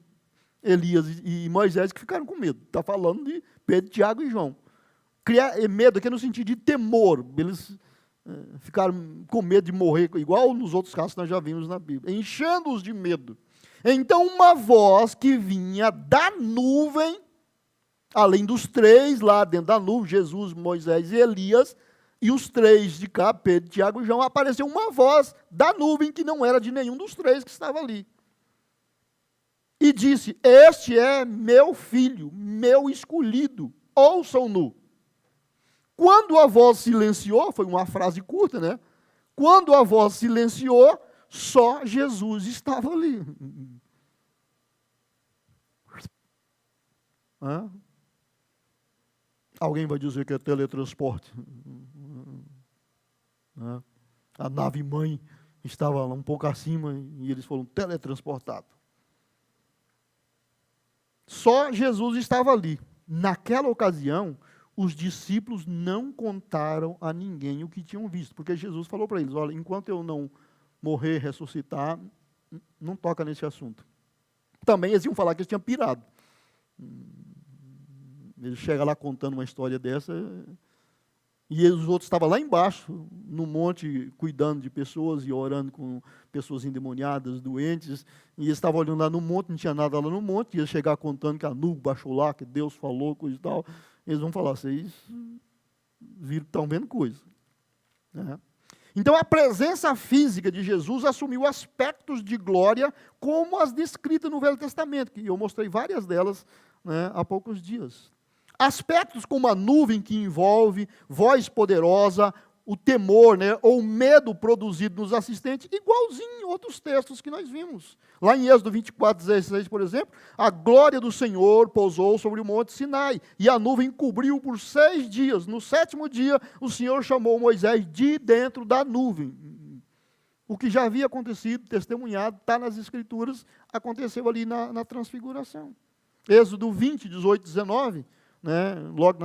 Elias e Moisés que ficaram com medo. Está falando de Pedro, Tiago e João. Criar medo aqui no sentido de temor. Eles ficaram com medo de morrer, igual nos outros casos que nós já vimos na Bíblia. Enchendo-os de medo. Então uma voz que vinha da nuvem, além dos 3 lá dentro da nuvem, Jesus, Moisés e Elias, e os 3 de cá, Pedro, Tiago e João, apareceu uma voz da nuvem que não era de nenhum dos 3 que estava ali. E disse: este é meu filho, meu escolhido, ouçam-no. Quando a voz silenciou, foi uma frase curta, né? Quando a voz silenciou, só Jesus estava ali. Hã? Alguém vai dizer que é teletransporte. A nave-mãe estava lá um pouco acima e eles foram teletransportados. Só Jesus estava ali. Naquela ocasião, os discípulos não contaram a ninguém o que tinham visto, porque Jesus falou para eles, olha, enquanto eu não morrer, ressuscitar, não toca nesse assunto. Também eles iam falar que eles tinham pirado. Ele chega lá contando uma história dessa, e os outros estavam lá embaixo, no monte, cuidando de pessoas e orando com pessoas endemoniadas, doentes, e eles estavam olhando lá no monte, não tinha nada lá no monte, ia chegar contando que a nuvem baixou lá, que Deus falou, coisa e tal. Eles vão falar, vocês estão vendo coisa. Né? Então, a presença física de Jesus assumiu aspectos de glória, como as descritas no Velho Testamento, que eu mostrei várias delas, né, há poucos dias. Aspectos como a nuvem que envolve, voz poderosa, o temor, né, ou o medo produzido nos assistentes, igualzinho em outros textos que nós vimos. Lá em Êxodo 24:16, por exemplo, a glória do Senhor pousou sobre o monte Sinai, e a nuvem cobriu por 6 dias. No 7º dia, o Senhor chamou Moisés de dentro da nuvem. O que já havia acontecido, testemunhado, está nas Escrituras, aconteceu ali na transfiguração. Êxodo 20:18-19, né, logo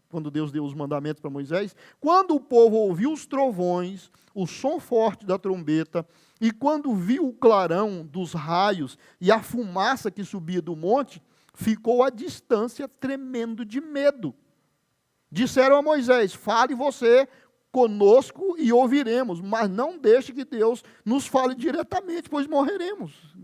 quando Deus deu os mandamentos para Moisés, quando o povo ouviu os trovões, o som forte da trombeta, e quando viu o clarão dos raios e a fumaça que subia do monte, ficou à distância tremendo de medo. Disseram a Moisés, fale você conosco e ouviremos, mas não deixe que Deus nos fale diretamente, pois morreremos.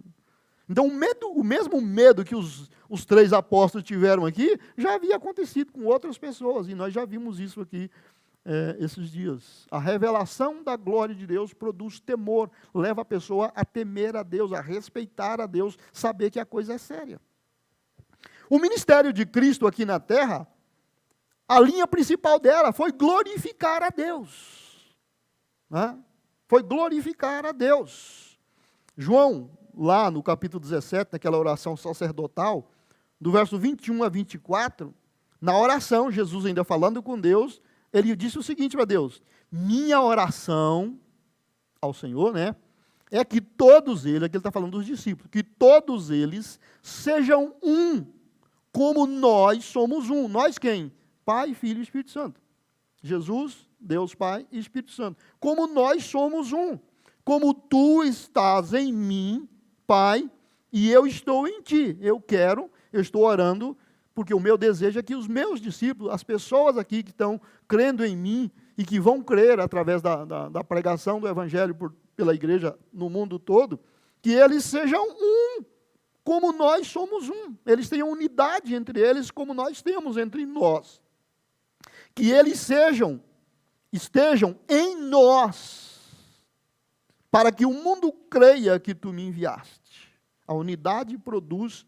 Então, o mesmo medo que os 3 apóstolos tiveram aqui, já havia acontecido com outras pessoas, e nós já vimos isso aqui esses dias. A revelação da glória de Deus produz temor, leva a pessoa a temer a Deus, a respeitar a Deus, saber que a coisa é séria. O ministério de Cristo aqui na terra, a linha principal dela foi glorificar a Deus. Né? Foi glorificar a Deus. João, lá no capítulo 17, naquela oração sacerdotal, do verso 21 a 24, na oração, Jesus ainda falando com Deus, ele disse o seguinte para Deus, minha oração ao Senhor, né, é que todos eles, aqui ele está falando dos discípulos, que todos eles sejam um, como nós somos um. Nós quem? Pai, Filho e Espírito Santo. Jesus, Deus Pai e Espírito Santo. Como nós somos um. Como tu estás em mim, Pai, e eu estou em ti. Eu estou orando, porque o meu desejo é que os meus discípulos, as pessoas aqui que estão crendo em mim e que vão crer através da pregação do Evangelho pela igreja no mundo todo, que eles sejam um, como nós somos um. Eles tenham unidade entre eles, como nós temos entre nós. Que eles estejam em nós, para que o mundo creia que tu me enviaste. A unidade produz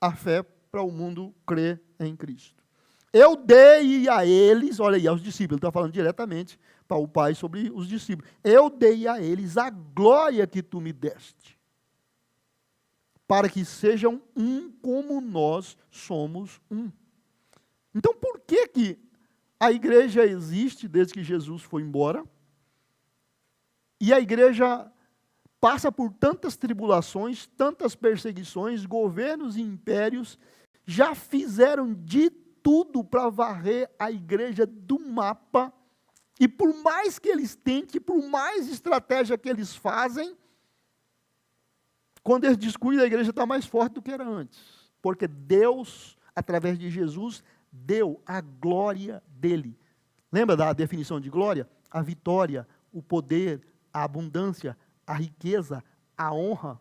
a fé para o mundo crer em Cristo. Eu dei a eles, olha aí, aos discípulos, ele está falando diretamente para o Pai sobre os discípulos. Eu dei a eles a glória que tu me deste, para que sejam um como nós somos um. Então, por que a igreja existe desde que Jesus foi embora? E a igreja passa por tantas tribulações, tantas perseguições, governos e impérios já fizeram de tudo para varrer a igreja do mapa, e por mais que eles tentem, por mais estratégia que eles fazem, quando eles descuidam, a igreja está mais forte do que era antes, porque Deus, através de Jesus, deu a glória dele. Lembra da definição de glória? A vitória, o poder, a abundância, a riqueza, a honra.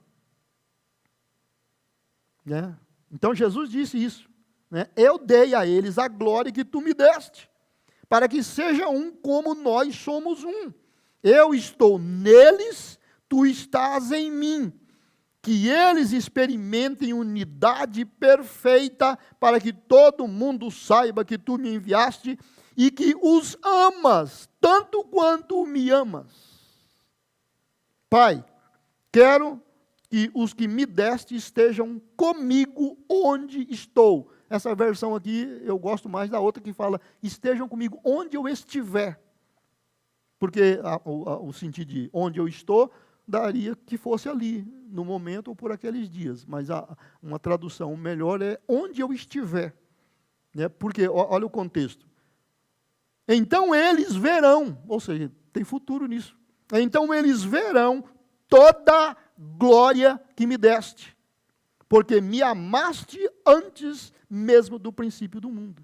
Né? Então Jesus disse isso. Né? Eu dei a eles a glória que tu me deste, para que seja um como nós somos um. Eu estou neles, tu estás em mim. Que eles experimentem unidade perfeita, para que todo mundo saiba que tu me enviaste e que os amas, tanto quanto me amas. Pai, quero que os que me deste estejam comigo onde estou. Essa versão aqui, eu gosto mais da outra que fala, estejam comigo onde eu estiver. porque o sentido de onde eu estou daria que fosse ali, no momento ou por aqueles dias. Mas uma tradução melhor é onde eu estiver. Né? Porque, olha o contexto. Então eles verão, ou seja, tem futuro nisso. Então eles verão toda glória que me deste, porque me amaste antes mesmo do princípio do mundo.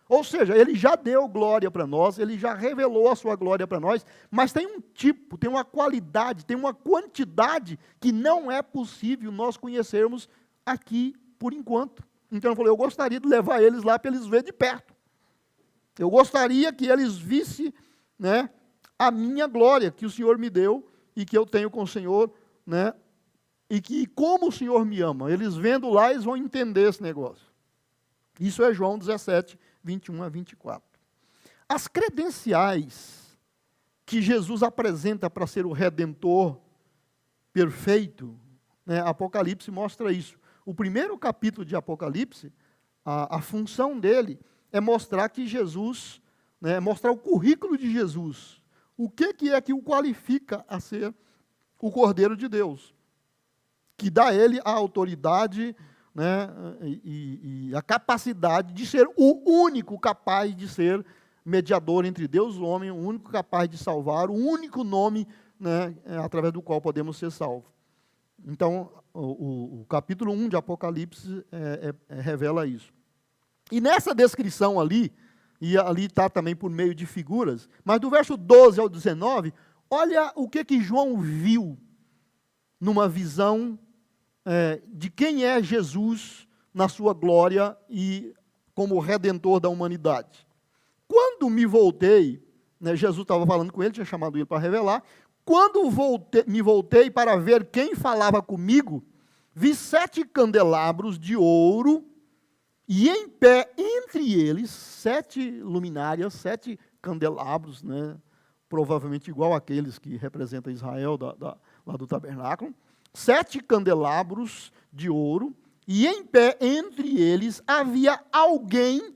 Ou seja, ele já deu glória para nós, ele já revelou a sua glória para nós, mas tem um tipo, tem uma qualidade, tem uma quantidade que não é possível nós conhecermos aqui por enquanto. Então eu falei, eu gostaria de levar eles lá para eles verem de perto. Eu gostaria que eles vissem, né, a minha glória que o Senhor me deu e que eu tenho com o Senhor, né, e que como o Senhor me ama. Eles vendo lá, eles vão entender esse negócio. Isso é João 17, 21 a 24. As credenciais que Jesus apresenta para ser o Redentor perfeito, né, Apocalipse mostra isso. O primeiro capítulo de Apocalipse, a função dele é mostrar que Jesus, né, mostrar o currículo de Jesus. O que é que o qualifica a ser o Cordeiro de Deus? Que dá a ele a autoridade, né, e a capacidade de ser o único capaz de ser mediador entre Deus e o homem, o único capaz de salvar, o único nome, né, através do qual podemos ser salvos. Então, o capítulo 1 de Apocalipse revela isso. E nessa descrição ali, e ali está também por meio de figuras, mas do verso 12 ao 19, olha o que João viu numa visão de quem é Jesus na sua glória e como Redentor da humanidade. Quando me voltei, né, Jesus estava falando com ele, tinha chamado ele para revelar, quando me voltei para ver quem falava comigo, vi 7 candelabros de ouro, e em pé entre eles, 7 luminárias, 7 candelabros, né, provavelmente igual àqueles que representam Israel lá do tabernáculo, 7 candelabros de ouro, e em pé entre eles havia alguém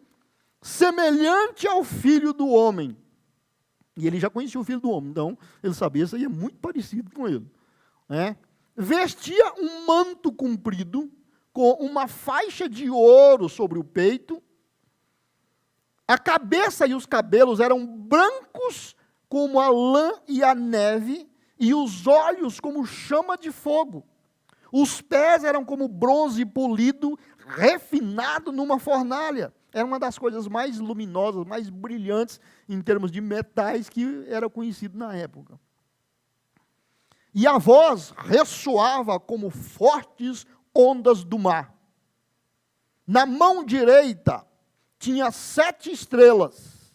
semelhante ao Filho do Homem. E ele já conhecia o Filho do Homem, então ele sabia que isso aí é muito parecido com ele. Né? Vestia um manto comprido, com uma faixa de ouro sobre o peito. A cabeça e os cabelos eram brancos como a lã e a neve, e os olhos como chama de fogo. Os pés eram como bronze polido, refinado numa fornalha. Era uma das coisas mais luminosas, mais brilhantes em termos de metais que era conhecido na época. E a voz ressoava como fortes ondas do mar. Na mão direita tinha 7 estrelas,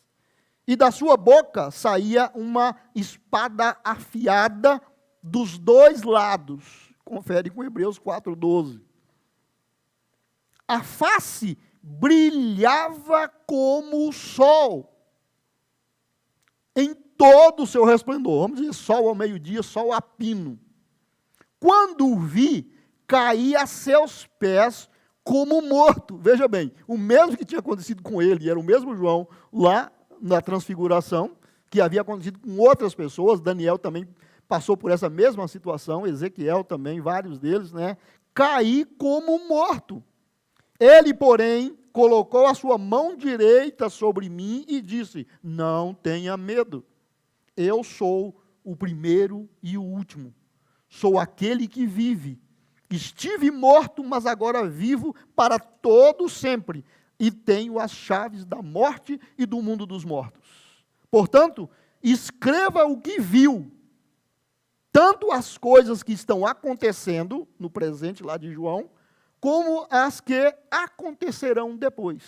e da sua boca saía uma espada afiada dos 2 lados. Confere com Hebreus 4:12. A face brilhava como o sol, em todo o seu resplendor. Vamos dizer, sol ao meio-dia, sol a pino. Quando o vi, caí a seus pés como morto. Veja bem, o mesmo que tinha acontecido com ele, era o mesmo João lá na transfiguração, que havia acontecido com outras pessoas. Daniel também passou por essa mesma situação, Ezequiel também, vários deles, né? Caí como morto. Ele, porém, colocou a sua mão direita sobre mim e disse: não tenha medo, eu sou o primeiro e o último, sou aquele que vive. Estive morto, mas agora vivo para todo sempre, e tenho as chaves da morte e do mundo dos mortos. Portanto, escreva o que viu, tanto as coisas que estão acontecendo, no presente lá de João, como as que acontecerão depois.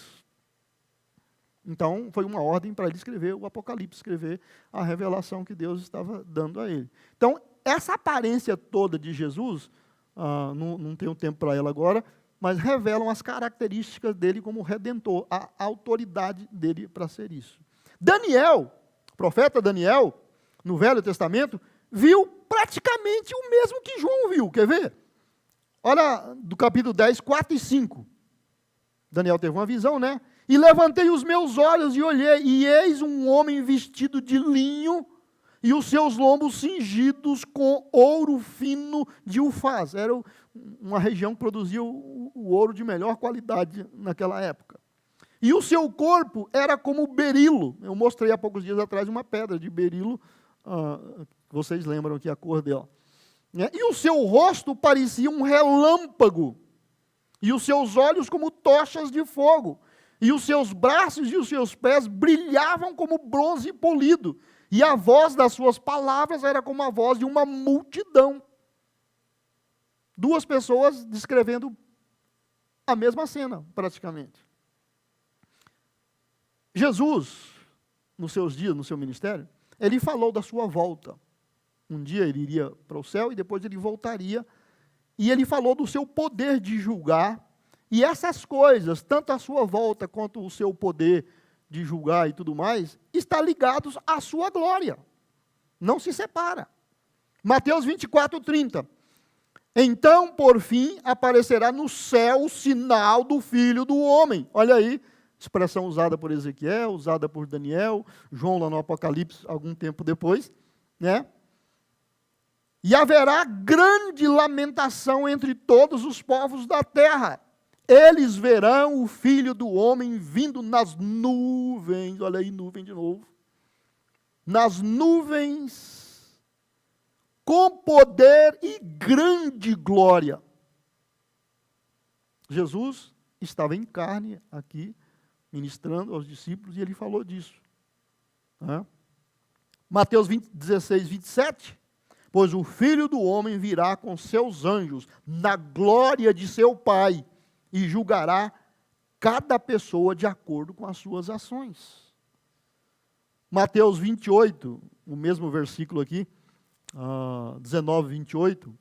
Então, foi uma ordem para ele escrever o Apocalipse, escrever a revelação que Deus estava dando a ele. Então, essa aparência toda de Jesus, não tenho tempo para ela agora, mas revelam as características dele como Redentor, a autoridade dele para ser isso. Daniel, o profeta Daniel, no Velho Testamento, viu praticamente o mesmo que João viu. Quer ver? Olha, do capítulo 10, 4 e 5. Daniel teve uma visão, né? E levantei os meus olhos e olhei, e eis um homem vestido de linho, e os seus lombos cingidos com ouro fino de Ufaz. Era uma região que produzia o ouro de melhor qualidade naquela época. E o seu corpo era como berilo. Eu mostrei há poucos dias atrás uma pedra de berilo, vocês lembram aqui a cor dela. E o seu rosto parecia um relâmpago, e os seus olhos como tochas de fogo, e os seus braços e os seus pés brilhavam como bronze polido, e a voz das suas palavras era como a voz de uma multidão. Duas pessoas descrevendo a mesma cena, praticamente. Jesus, nos seus dias, no seu ministério, ele falou da sua volta. Um dia ele iria para o céu e depois ele voltaria. E ele falou do seu poder de julgar. E essas coisas, tanto a sua volta quanto o seu poder de julgar e tudo mais, está ligados à sua glória. Não se separa. Mateus 24:30. Então, por fim, aparecerá no céu o sinal do Filho do Homem. Olha aí, expressão usada por Ezequiel, usada por Daniel, João lá no Apocalipse, algum tempo depois, né? E haverá grande lamentação entre todos os povos da terra. Eles verão o Filho do Homem vindo nas nuvens, olha aí, nuvem de novo, nas nuvens, com poder e grande glória. Jesus estava em carne aqui, ministrando aos discípulos, e ele falou disso. Mateus 16, 27. Pois o Filho do Homem virá com seus anjos na glória de seu Pai e julgará cada pessoa de acordo com as suas ações. Mateus 28, o mesmo versículo aqui, 19, 28.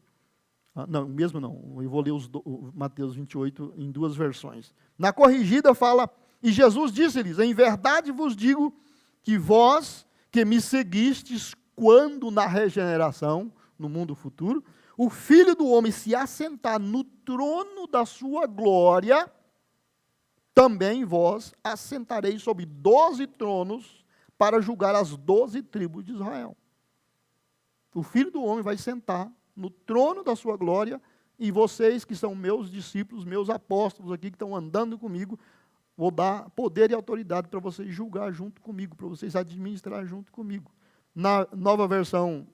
Não, o mesmo não, eu vou ler o Mateus 28 em duas versões. Na corrigida fala, e Jesus disse-lhes, em verdade vos digo que vós que me seguistes quando na regeneração, no mundo futuro, o Filho do Homem se assentar no trono da sua glória, também vós assentareis sobre 12 tronos para julgar as 12 tribos de Israel. O Filho do Homem vai sentar no trono da sua glória, e vocês que são meus discípulos, meus apóstolos aqui, que estão andando comigo, vou dar poder e autoridade para vocês julgar junto comigo, para vocês administrar junto comigo. Na nova versão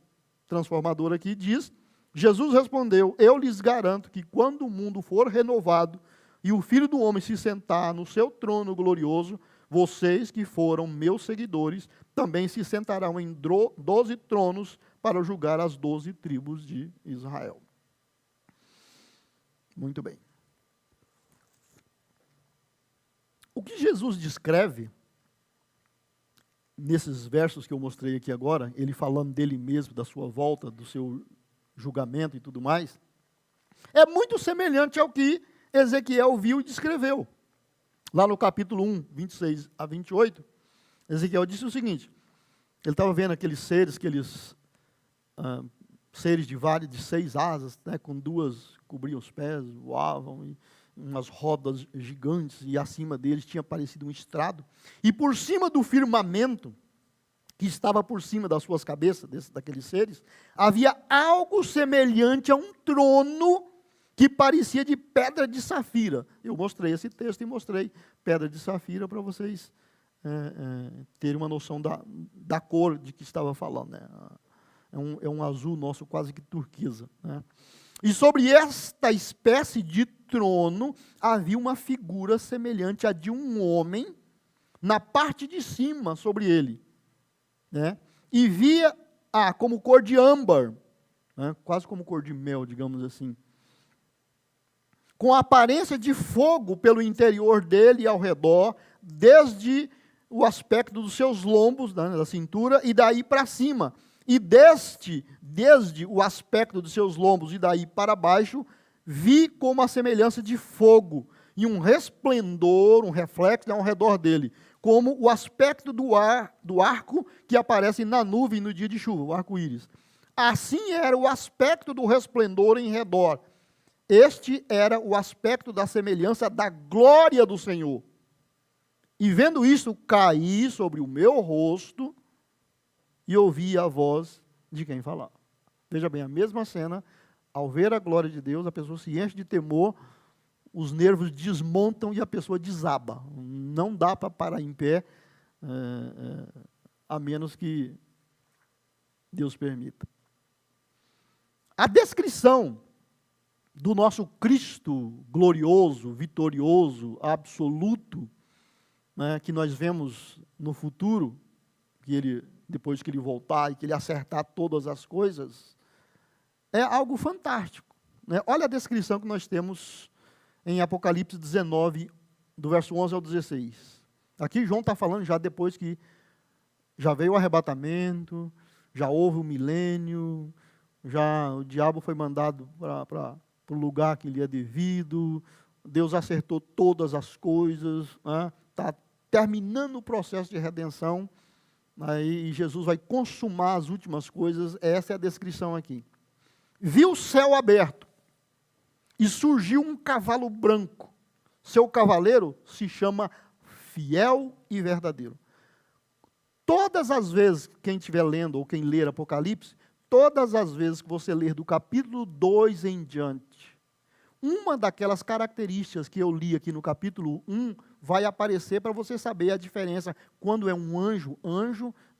transformadora aqui diz, Jesus respondeu, eu lhes garanto que quando o mundo for renovado e o Filho do Homem se sentar no seu trono glorioso, vocês que foram meus seguidores também se sentarão em 12 tronos para julgar as 12 tribos de Israel. Muito bem. O que Jesus descreve nesses versos que eu mostrei aqui agora, ele falando dele mesmo, da sua volta, do seu julgamento e tudo mais, é muito semelhante ao que Ezequiel viu e descreveu. Lá no capítulo 1, 26 a 28, Ezequiel disse o seguinte, ele estava vendo aqueles seres, seres de vale de 6 asas, né, com 2 cobriam os pés, voavam, e umas rodas gigantes, e acima deles tinha aparecido um estrado, e por cima do firmamento, que estava por cima das suas cabeças, daqueles seres, havia algo semelhante a um trono, que parecia de pedra de safira. Eu mostrei esse texto e mostrei pedra de safira para vocês terem uma noção da cor de que estava falando. Né? É um azul nosso quase que turquesa. Né? E sobre esta espécie de trono havia uma figura semelhante à de um homem na parte de cima sobre ele. Né? E via como cor de âmbar, né? Quase como cor de mel, digamos assim. Com a aparência de fogo pelo interior dele e ao redor, desde o aspecto dos seus lombos, né, da cintura, e daí para cima. E desde o aspecto dos seus lombos e daí para baixo, vi como a semelhança de fogo, e um resplendor, um reflexo ao redor dele, como o aspecto do arco que aparece na nuvem no dia de chuva, o arco-íris. Assim era o aspecto do resplendor em redor. Este era o aspecto da semelhança da glória do Senhor. E vendo isso, caí sobre o meu rosto e ouvia a voz de quem falava. Veja bem, a mesma cena, ao ver a glória de Deus, a pessoa se enche de temor, os nervos desmontam e a pessoa desaba. Não dá para parar em pé, a menos que Deus permita. A descrição do nosso Cristo glorioso, vitorioso, absoluto, né, que nós vemos no futuro, que ele, depois que ele voltar e que ele acertar todas as coisas, é algo fantástico, né? Olha a descrição que nós temos em Apocalipse 19, do verso 11 ao 16. Aqui João está falando já depois que já veio o arrebatamento, já houve o milênio, já o diabo foi mandado para o lugar que lhe é devido, Deus acertou todas as coisas, está terminando o processo de redenção, aí Jesus vai consumar as últimas coisas. Essa é a descrição aqui. Viu o céu aberto, e surgiu um cavalo branco. Seu cavaleiro se chama Fiel e Verdadeiro. Todas as vezes, quem estiver lendo, ou quem ler Apocalipse, todas as vezes que você ler do capítulo 2 em diante, uma daquelas características que eu li aqui no capítulo 1, vai aparecer para você saber a diferença quando é um anjo,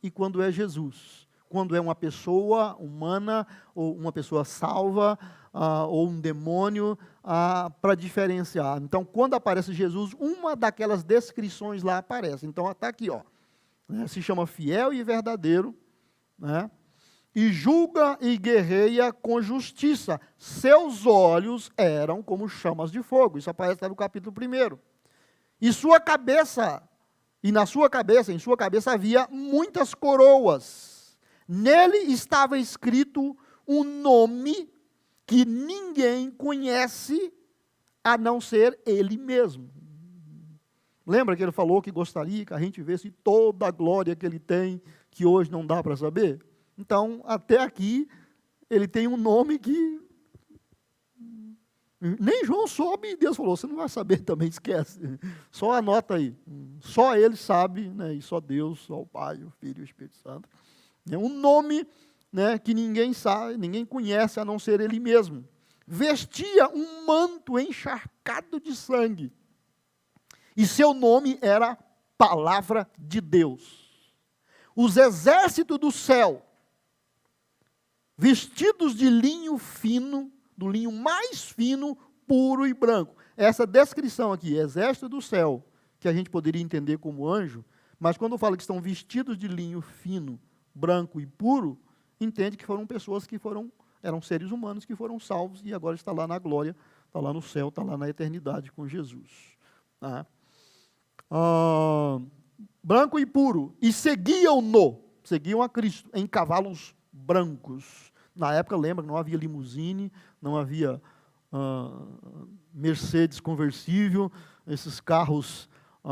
e quando é Jesus. Quando é uma pessoa humana, ou uma pessoa salva, ou um demônio, para diferenciar. Então, quando aparece Jesus, uma daquelas descrições lá aparece. Então, está aqui, ó, né, se chama Fiel e Verdadeiro, né, e julga e guerreia com justiça. Seus olhos eram como chamas de fogo. Isso aparece lá no capítulo 1. E sua cabeça, e na sua cabeça, em sua cabeça havia muitas coroas. Nele estava escrito um nome que ninguém conhece a não ser ele mesmo. Lembra que ele falou que gostaria que a gente visse toda a glória que ele tem, que hoje não dá para saber? Então, até aqui, ele tem um nome que nem João soube, e Deus falou, você não vai saber também, esquece. Só anota aí. Só ele sabe, né, e só Deus, só o Pai, o Filho e o Espírito Santo. É um nome, né, que ninguém sabe, ninguém conhece a não ser ele mesmo. Vestia um manto encharcado de sangue. E seu nome era Palavra de Deus. Os exércitos do céu, vestidos de linho fino, do linho mais fino, puro e branco. Essa descrição aqui, exército do céu, que a gente poderia entender como anjo, mas quando fala que estão vestidos de linho fino, branco e puro, entende que foram pessoas que eram seres humanos que foram salvos e agora está lá na glória, está lá no céu, está lá na eternidade com Jesus. Tá? Branco e puro, e seguiam a Cristo, em cavalos brancos. Na época, lembra, não havia limusine, não havia Mercedes conversível, esses carros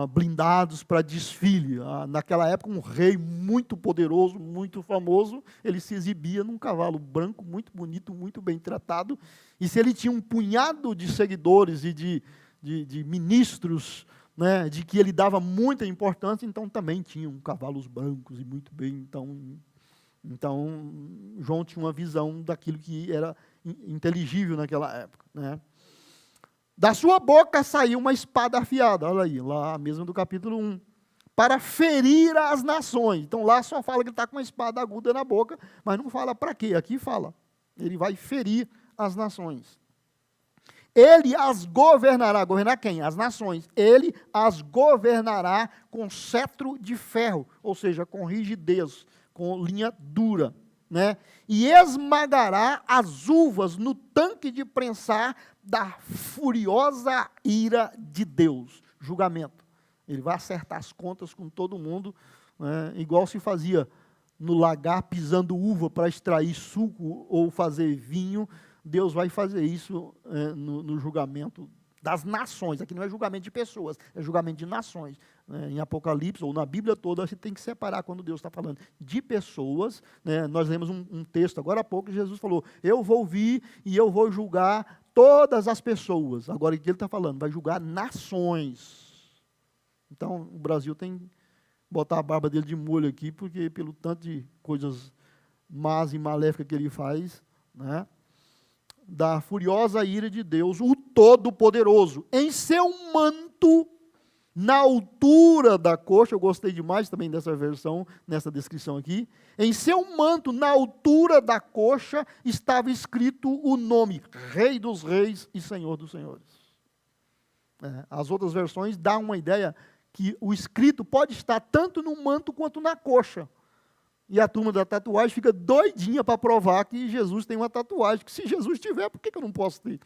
blindados para desfile. Naquela época, um rei muito poderoso, muito famoso, ele se exibia num cavalo branco, muito bonito, muito bem tratado, e se ele tinha um punhado de seguidores e de ministros, né, de que ele dava muita importância, então também tinham cavalos brancos e muito bem. Então, João tinha uma visão daquilo que era inteligível naquela época, né? Da sua boca saiu uma espada afiada, olha aí, lá mesmo do capítulo 1, para ferir as nações. Então lá só fala que ele está com uma espada aguda na boca, mas não fala para quê, aqui fala, ele vai ferir as nações. Ele as governará, governar quem? As nações. Ele as governará com cetro de ferro, ou seja, com rigidez, com linha dura, né? E esmagará as uvas no tanque de prensar da furiosa ira de Deus. Julgamento. Ele vai acertar as contas com todo mundo, né? Igual se fazia no lagar pisando uva para extrair suco ou fazer vinho. Deus vai fazer isso no julgamento das nações. Aqui não é julgamento de pessoas, é julgamento de nações. Em Apocalipse, ou na Bíblia toda, você tem que separar quando Deus está falando de pessoas. Nós lemos um texto agora há pouco, Jesus falou, eu vou vir e eu vou julgar todas as pessoas. Agora, o que ele está falando? Vai julgar nações. Então, o Brasil tem botar a barba dele de molho aqui, porque pelo tanto de coisas más e maléficas que ele faz, né? Da furiosa ira de Deus, o Todo-Poderoso, em seu manto, na altura da coxa, eu gostei demais também dessa versão, nessa descrição aqui, em seu manto, na altura da coxa, estava escrito o nome, Rei dos Reis e Senhor dos Senhores. As outras versões dão uma ideia que o escrito pode estar tanto no manto quanto na coxa. E a turma da tatuagem fica doidinha para provar que Jesus tem uma tatuagem, que se Jesus tiver, por que eu não posso ter?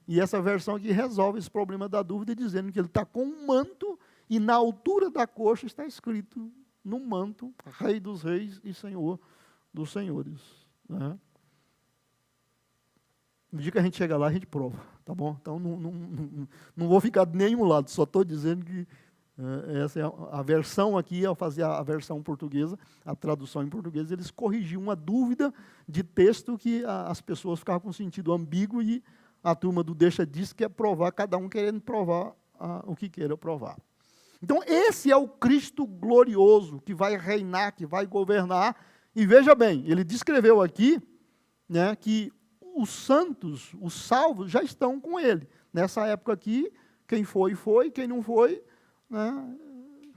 E essa versão aqui resolve esse problema da dúvida, dizendo que ele está com um manto e na altura da coxa está escrito no manto, Rei dos Reis e Senhor dos Senhores. No dia que a gente chega lá, a gente prova, tá bom? Então não vou ficar de nenhum lado, só estou dizendo que essa é a versão aqui, ao fazer a versão portuguesa, a tradução em português, eles corrigiam uma dúvida de texto que as pessoas ficavam com sentido ambíguo e a turma do deixa disso quer provar, cada um querendo provar o que queira provar. Então esse é o Cristo glorioso que vai reinar, que vai governar. E veja bem, ele descreveu aqui, né, que os santos, os salvos, já estão com ele. Nessa época aqui, quem foi, foi, quem não foi, né,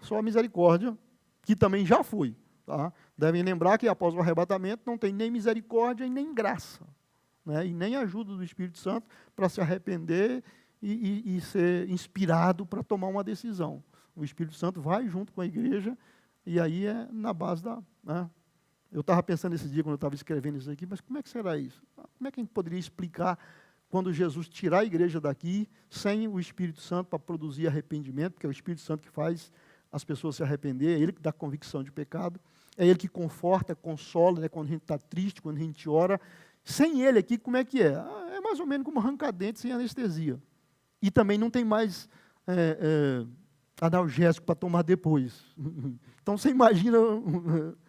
só a misericórdia, que também já foi. Tá? Devem lembrar que após o arrebatamento não tem nem misericórdia e nem graça, né, e nem ajuda do Espírito Santo para se arrepender e ser inspirado para tomar uma decisão. O Espírito Santo vai junto com a igreja e aí é na base da... Né, eu estava pensando esse dia, quando eu estava escrevendo isso aqui, mas como é que será isso? Como é que a gente poderia explicar quando Jesus tirar a igreja daqui, sem o Espírito Santo para produzir arrependimento, porque é o Espírito Santo que faz as pessoas se arrepender, é Ele que dá convicção de pecado, é Ele que conforta, consola, né, quando a gente está triste, quando a gente ora. Sem Ele aqui, como é que é? É mais ou menos como arrancar dente sem anestesia. E também não tem mais analgésico para tomar depois. Então você imagina...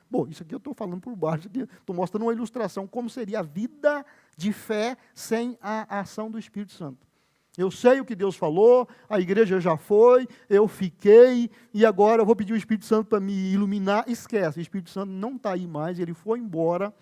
Bom, isso aqui eu estou falando por baixo, estou mostrando uma ilustração, como seria a vida de fé sem a ação do Espírito Santo. Eu sei o que Deus falou, a igreja já foi, eu fiquei, e agora eu vou pedir o Espírito Santo para me iluminar. Esquece, o Espírito Santo não está aí mais, ele foi embora,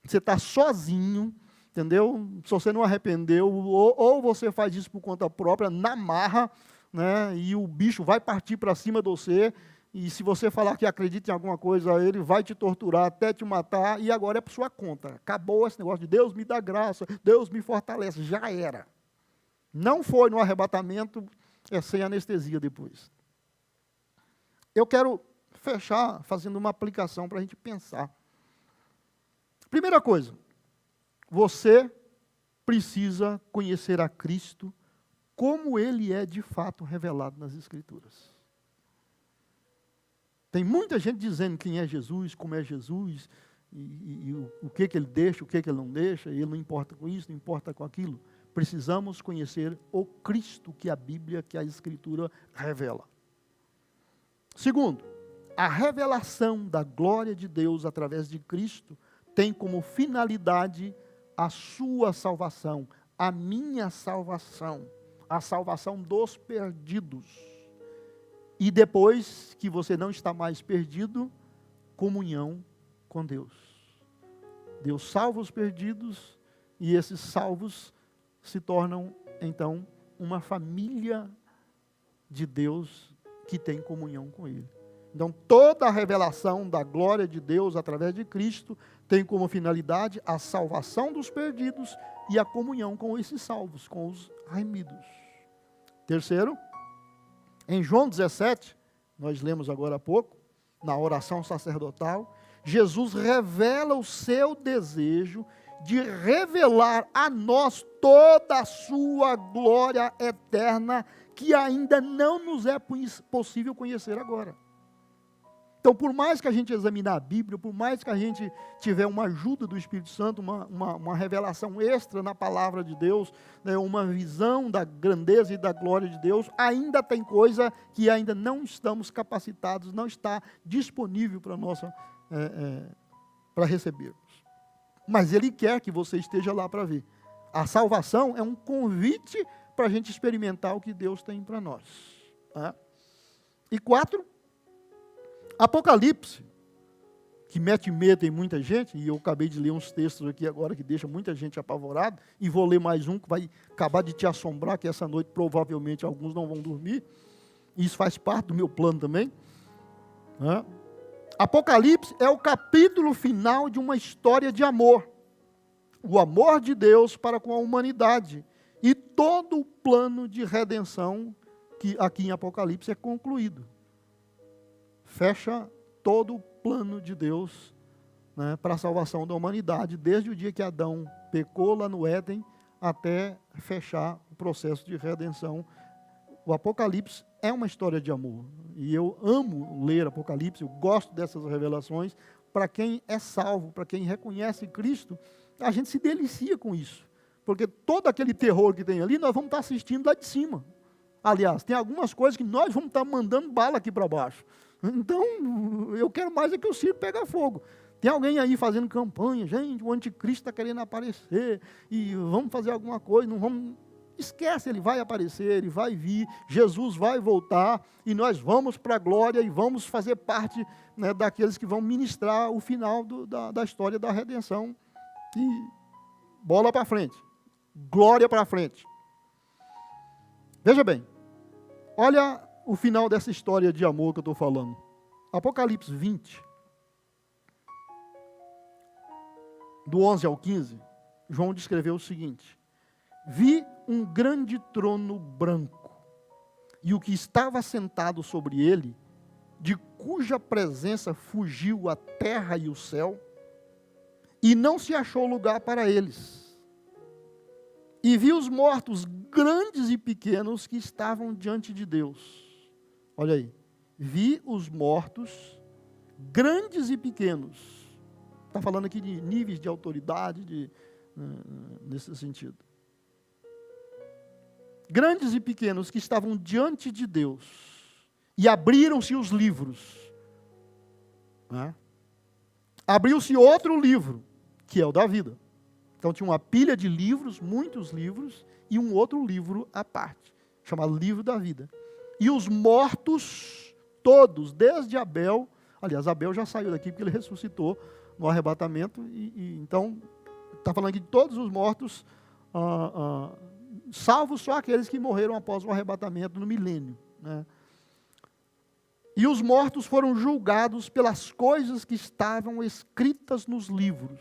você está sozinho, entendeu? Se você não arrependeu, ou você faz isso por conta própria, na marra, né, e o bicho vai partir para cima de você. E se você falar que acredita em alguma coisa, ele vai te torturar até te matar, e agora é por sua conta. Acabou esse negócio de Deus me dá graça, Deus me fortalece. Já era. Não foi no arrebatamento, é sem anestesia depois. Eu quero fechar fazendo uma aplicação para a gente pensar. Primeira coisa, você precisa conhecer a Cristo como Ele é de fato revelado nas Escrituras. Tem muita gente dizendo quem é Jesus, como é Jesus, e o que Ele deixa, o que Ele não deixa, e Ele não importa com isso, não importa com aquilo. Precisamos conhecer o Cristo que a Bíblia, que a Escritura revela. Segundo, a revelação da glória de Deus através de Cristo tem como finalidade a sua salvação, a minha salvação, a salvação dos perdidos. E depois que você não está mais perdido, comunhão com Deus. Deus salva os perdidos e esses salvos se tornam, então, uma família de Deus que tem comunhão com Ele. Então, toda a revelação da glória de Deus através de Cristo tem como finalidade a salvação dos perdidos e a comunhão com esses salvos, com os remidos. Terceiro, em João 17, nós lemos agora há pouco, na oração sacerdotal, Jesus revela o seu desejo de revelar a nós toda a sua glória eterna, que ainda não nos é possível conhecer agora. Então, por mais que a gente examine a Bíblia, por mais que a gente tiver uma ajuda do Espírito Santo, uma revelação extra na palavra de Deus, né, uma visão da grandeza e da glória de Deus, ainda tem coisa que ainda não estamos capacitados, não está disponível para recebermos. Mas Ele quer que você esteja lá para ver. A salvação é um convite para a gente experimentar o que Deus tem para nós. Tá? E 4, Apocalipse, que mete medo em muita gente, e eu acabei de ler uns textos aqui agora que deixa muita gente apavorada, e vou ler mais um que vai acabar de te assombrar, que essa noite provavelmente alguns não vão dormir, e isso faz parte do meu plano também. Né? Apocalipse é o capítulo final de uma história de amor. O amor de Deus para com a humanidade. E todo o plano de redenção que aqui em Apocalipse é concluído. Fecha todo o plano de Deus, né, para a salvação da humanidade, desde o dia que Adão pecou lá no Éden, até fechar o processo de redenção. O Apocalipse é uma história de amor. E eu amo ler Apocalipse, eu gosto dessas revelações. Para quem é salvo, para quem reconhece Cristo, a gente se delicia com isso. Porque todo aquele terror que tem ali, nós vamos estar assistindo lá de cima. Aliás, tem algumas coisas que nós vamos estar mandando bala aqui para baixo. Então, eu quero mais é que o circo pegue fogo. Tem alguém aí fazendo campanha, gente, o anticristo está querendo aparecer, e vamos fazer alguma coisa, não vamos... Esquece, ele vai aparecer, ele vai vir, Jesus vai voltar, e nós vamos para a glória, e vamos fazer parte, né, daqueles que vão ministrar o final da história da redenção. E bola para frente, glória para frente. Veja bem, olha o final dessa história de amor que eu estou falando. Apocalipse 20, do 11 ao 15, João descreveu o seguinte: vi um grande trono branco, e o que estava sentado sobre ele, de cuja presença fugiu a terra e o céu, e não se achou lugar para eles. E vi os mortos, grandes e pequenos, que estavam diante de Deus. Olha aí. Vi os mortos, grandes e pequenos. Está falando aqui de níveis de autoridade, nesse sentido. Grandes e pequenos que estavam diante de Deus. E abriram-se os livros. Né? Abriu-se outro livro, que é o da vida. Então tinha uma pilha de livros, muitos livros, e um outro livro à parte, chamado Livro da Vida. E os mortos, todos, desde Abel, aliás, Abel já saiu daqui porque ele ressuscitou no arrebatamento, então está falando aqui de todos os mortos, salvo só aqueles que morreram após o arrebatamento no milênio. Né? E os mortos foram julgados pelas coisas que estavam escritas nos livros.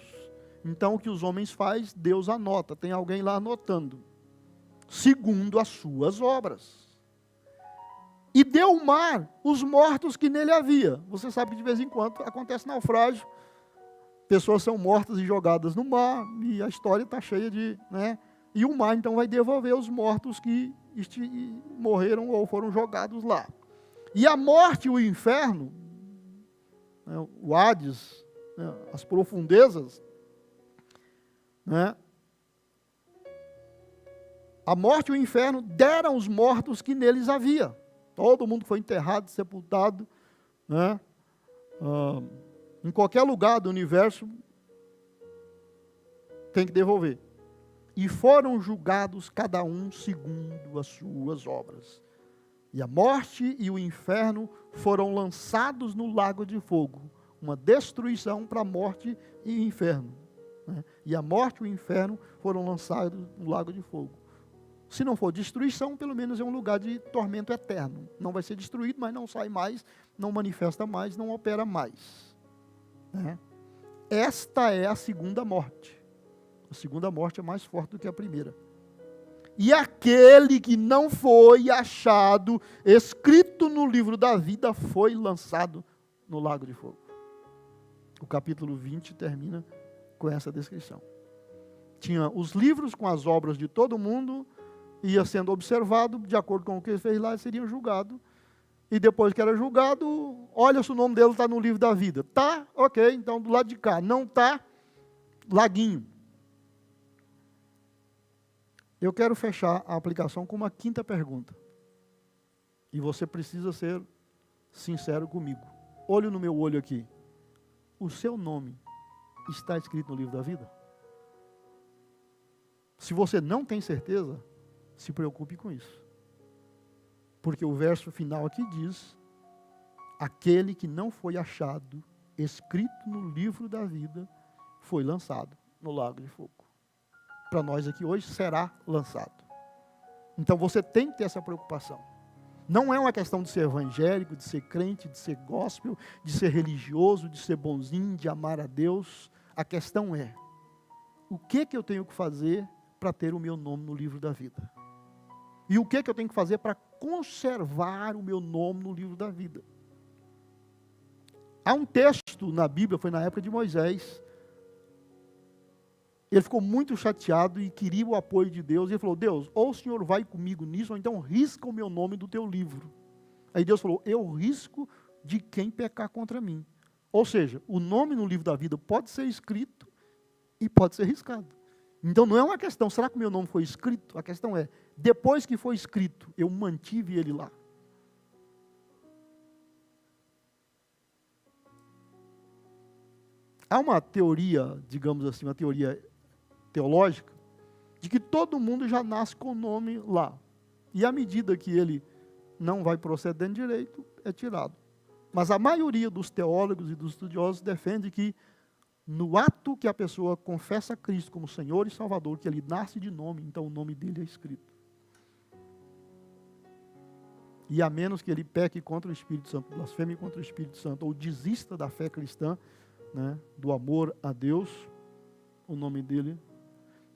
Então, o que os homens fazem, Deus anota. Tem alguém lá anotando. Segundo as suas obras. E deu o mar os mortos que nele havia. Você sabe que de vez em quando acontece naufrágio. Pessoas são mortas e jogadas no mar. E a história está cheia de... Né? E o mar, então, vai devolver os mortos que morreram ou foram jogados lá. E a morte e o inferno, né, o Hades, né, as profundezas... Né? A morte e o inferno deram os mortos que neles havia. Todo mundo foi enterrado, sepultado, né? Em qualquer lugar do universo tem que devolver. E foram julgados cada um segundo as suas obras. E a morte e o inferno foram lançados no lago de fogo, uma destruição para a morte e o inferno. E a morte e o inferno foram lançados no lago de fogo. Se não for destruição, pelo menos é um lugar de tormento eterno. Não vai ser destruído, mas não sai mais, não manifesta mais, não opera mais. Esta é a segunda morte. A segunda morte é mais forte do que a primeira. E aquele que não foi achado escrito no livro da vida foi lançado no lago de fogo. O capítulo 20 termina com essa descrição. Tinha os livros com as obras de todo mundo, ia sendo observado, de acordo com o que ele fez lá, seriam julgados. E depois que era julgado, olha se o nome dele está no livro da vida. Tá? Ok, então do lado de cá. Não tá? Laguinho. Eu quero fechar a aplicação com uma quinta pergunta. E você precisa ser sincero comigo. Olho no meu olho aqui. O seu nome está escrito no livro da vida? Se você não tem certeza, se preocupe com isso. Porque o verso final aqui diz: aquele que não foi achado, escrito no livro da vida, foi lançado no lago de fogo. Para nós aqui hoje, será lançado. Então você tem que ter essa preocupação. Não é uma questão de ser evangélico, de ser crente, de ser gospel, de ser religioso, de ser bonzinho, de amar a Deus. A questão é, o que eu tenho que fazer para ter o meu nome no livro da vida? E o que eu tenho que fazer para conservar o meu nome no livro da vida? Há um texto na Bíblia, foi na época de Moisés. Ele ficou muito chateado e queria o apoio de Deus. E ele falou, Deus, ou o Senhor vai comigo nisso, ou então risca o meu nome do teu livro. Aí Deus falou, eu risco de quem pecar contra mim. Ou seja, o nome no livro da vida pode ser escrito e pode ser riscado. Então não é uma questão, será que o meu nome foi escrito? A questão é, depois que foi escrito, eu mantive ele lá. Há uma teoria, digamos assim, uma teoria teológica, de que todo mundo já nasce com o nome lá. E à medida que ele não vai procedendo direito, é tirado. Mas a maioria dos teólogos e dos estudiosos defende que no ato que a pessoa confessa a Cristo como Senhor e Salvador, que ele nasce de nome, então o nome dele é escrito. E a menos que ele peque contra o Espírito Santo, blasfeme contra o Espírito Santo, ou desista da fé cristã, né, do amor a Deus, o nome dele.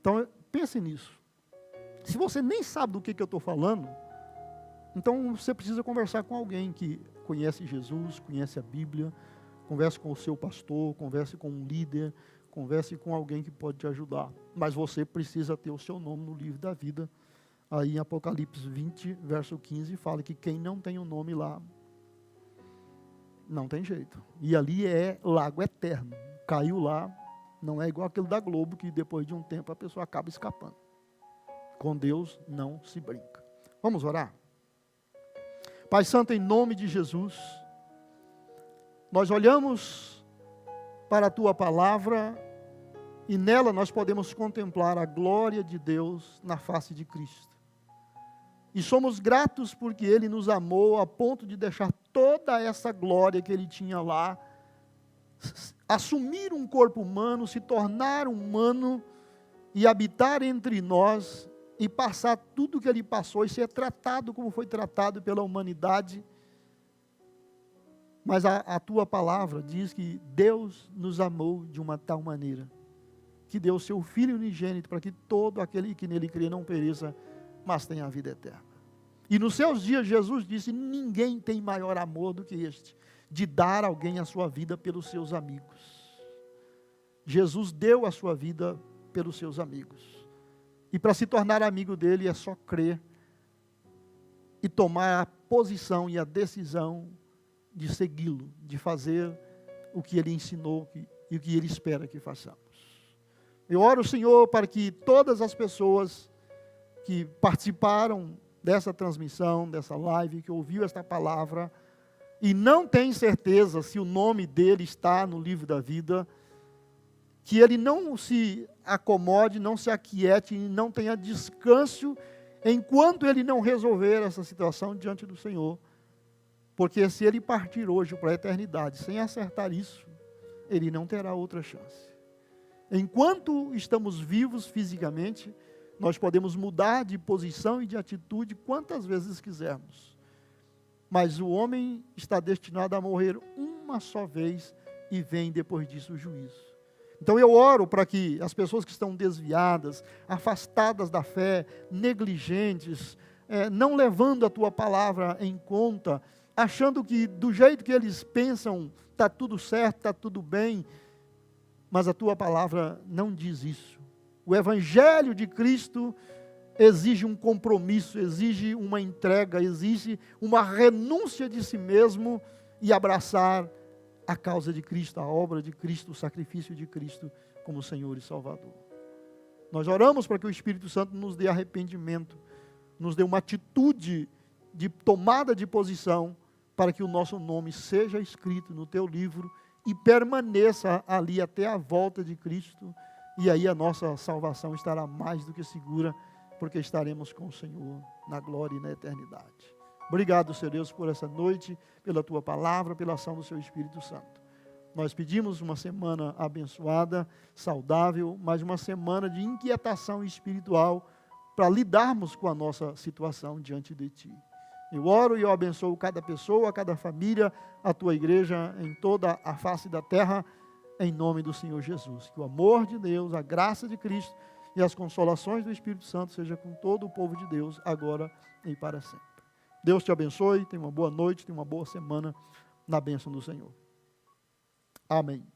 Então, pense nisso. Se você nem sabe do que eu estou falando, então você precisa conversar com alguém que conhece Jesus, conhece a Bíblia, converse com o seu pastor, converse com um líder, converse com alguém que pode te ajudar. Mas você precisa ter o seu nome no livro da vida. Aí em Apocalipse 20, verso 15, fala que quem não tem o nome lá, não tem jeito. E ali é lago eterno. Caiu lá, não é igual aquele da Globo, que depois de um tempo a pessoa acaba escapando. Com Deus não se brinca. Vamos orar? Pai Santo, em nome de Jesus, nós olhamos para a Tua palavra e nela nós podemos contemplar a glória de Deus na face de Cristo. E somos gratos porque Ele nos amou a ponto de deixar toda essa glória que Ele tinha lá, assumir um corpo humano, se tornar humano e habitar entre nós e passar tudo que Ele passou e ser tratado como foi tratado pela humanidade. Mas a Tua palavra diz que Deus nos amou de uma tal maneira que deu o seu Filho unigênito para que todo aquele que nele crê não pereça, mas tenha a vida eterna. E nos seus dias Jesus disse, ninguém tem maior amor do que este, de dar alguém a sua vida pelos seus amigos. Jesus deu a sua vida pelos seus amigos. E para se tornar amigo dele é só crer e tomar a posição e a decisão de segui-lo, de fazer o que ele ensinou e o que ele espera que façamos. Eu oro, Senhor, para que todas as pessoas que participaram dessa transmissão, dessa live, que ouviu esta palavra, e não tem certeza se o nome dele está no livro da vida, que ele não se acomode, não se aquiete, e não tenha descanso, enquanto ele não resolver essa situação diante do Senhor. Porque se ele partir hoje para a eternidade, sem acertar isso, ele não terá outra chance. Enquanto estamos vivos fisicamente, nós podemos mudar de posição e de atitude quantas vezes quisermos. Mas o homem está destinado a morrer uma só vez e vem depois disso o juízo. Então eu oro para que as pessoas que estão desviadas, afastadas da fé, negligentes, não levando a Tua palavra em conta, achando que do jeito que eles pensam, está tudo certo, está tudo bem, mas a Tua palavra não diz isso. O Evangelho de Cristo exige um compromisso, exige uma entrega, exige uma renúncia de si mesmo e abraçar a causa de Cristo, a obra de Cristo, o sacrifício de Cristo como Senhor e Salvador. Nós oramos para que o Espírito Santo nos dê arrependimento, nos dê uma atitude de tomada de posição para que o nosso nome seja escrito no Teu livro e permaneça ali até a volta de Cristo, e aí a nossa salvação estará mais do que segura, porque estaremos com o Senhor na glória e na eternidade. Obrigado, Senhor Deus, por essa noite, pela Tua palavra, pela ação do Seu Espírito Santo. Nós pedimos uma semana abençoada, saudável, mas uma semana de inquietação espiritual para lidarmos com a nossa situação diante de Ti. Eu oro e eu abençoo cada pessoa, cada família, a Tua igreja em toda a face da terra, em nome do Senhor Jesus. Que o amor de Deus, a graça de Cristo e as consolações do Espírito Santo seja com todo o povo de Deus, agora e para sempre. Deus te abençoe, tenha uma boa noite, tenha uma boa semana na bênção do Senhor. Amém.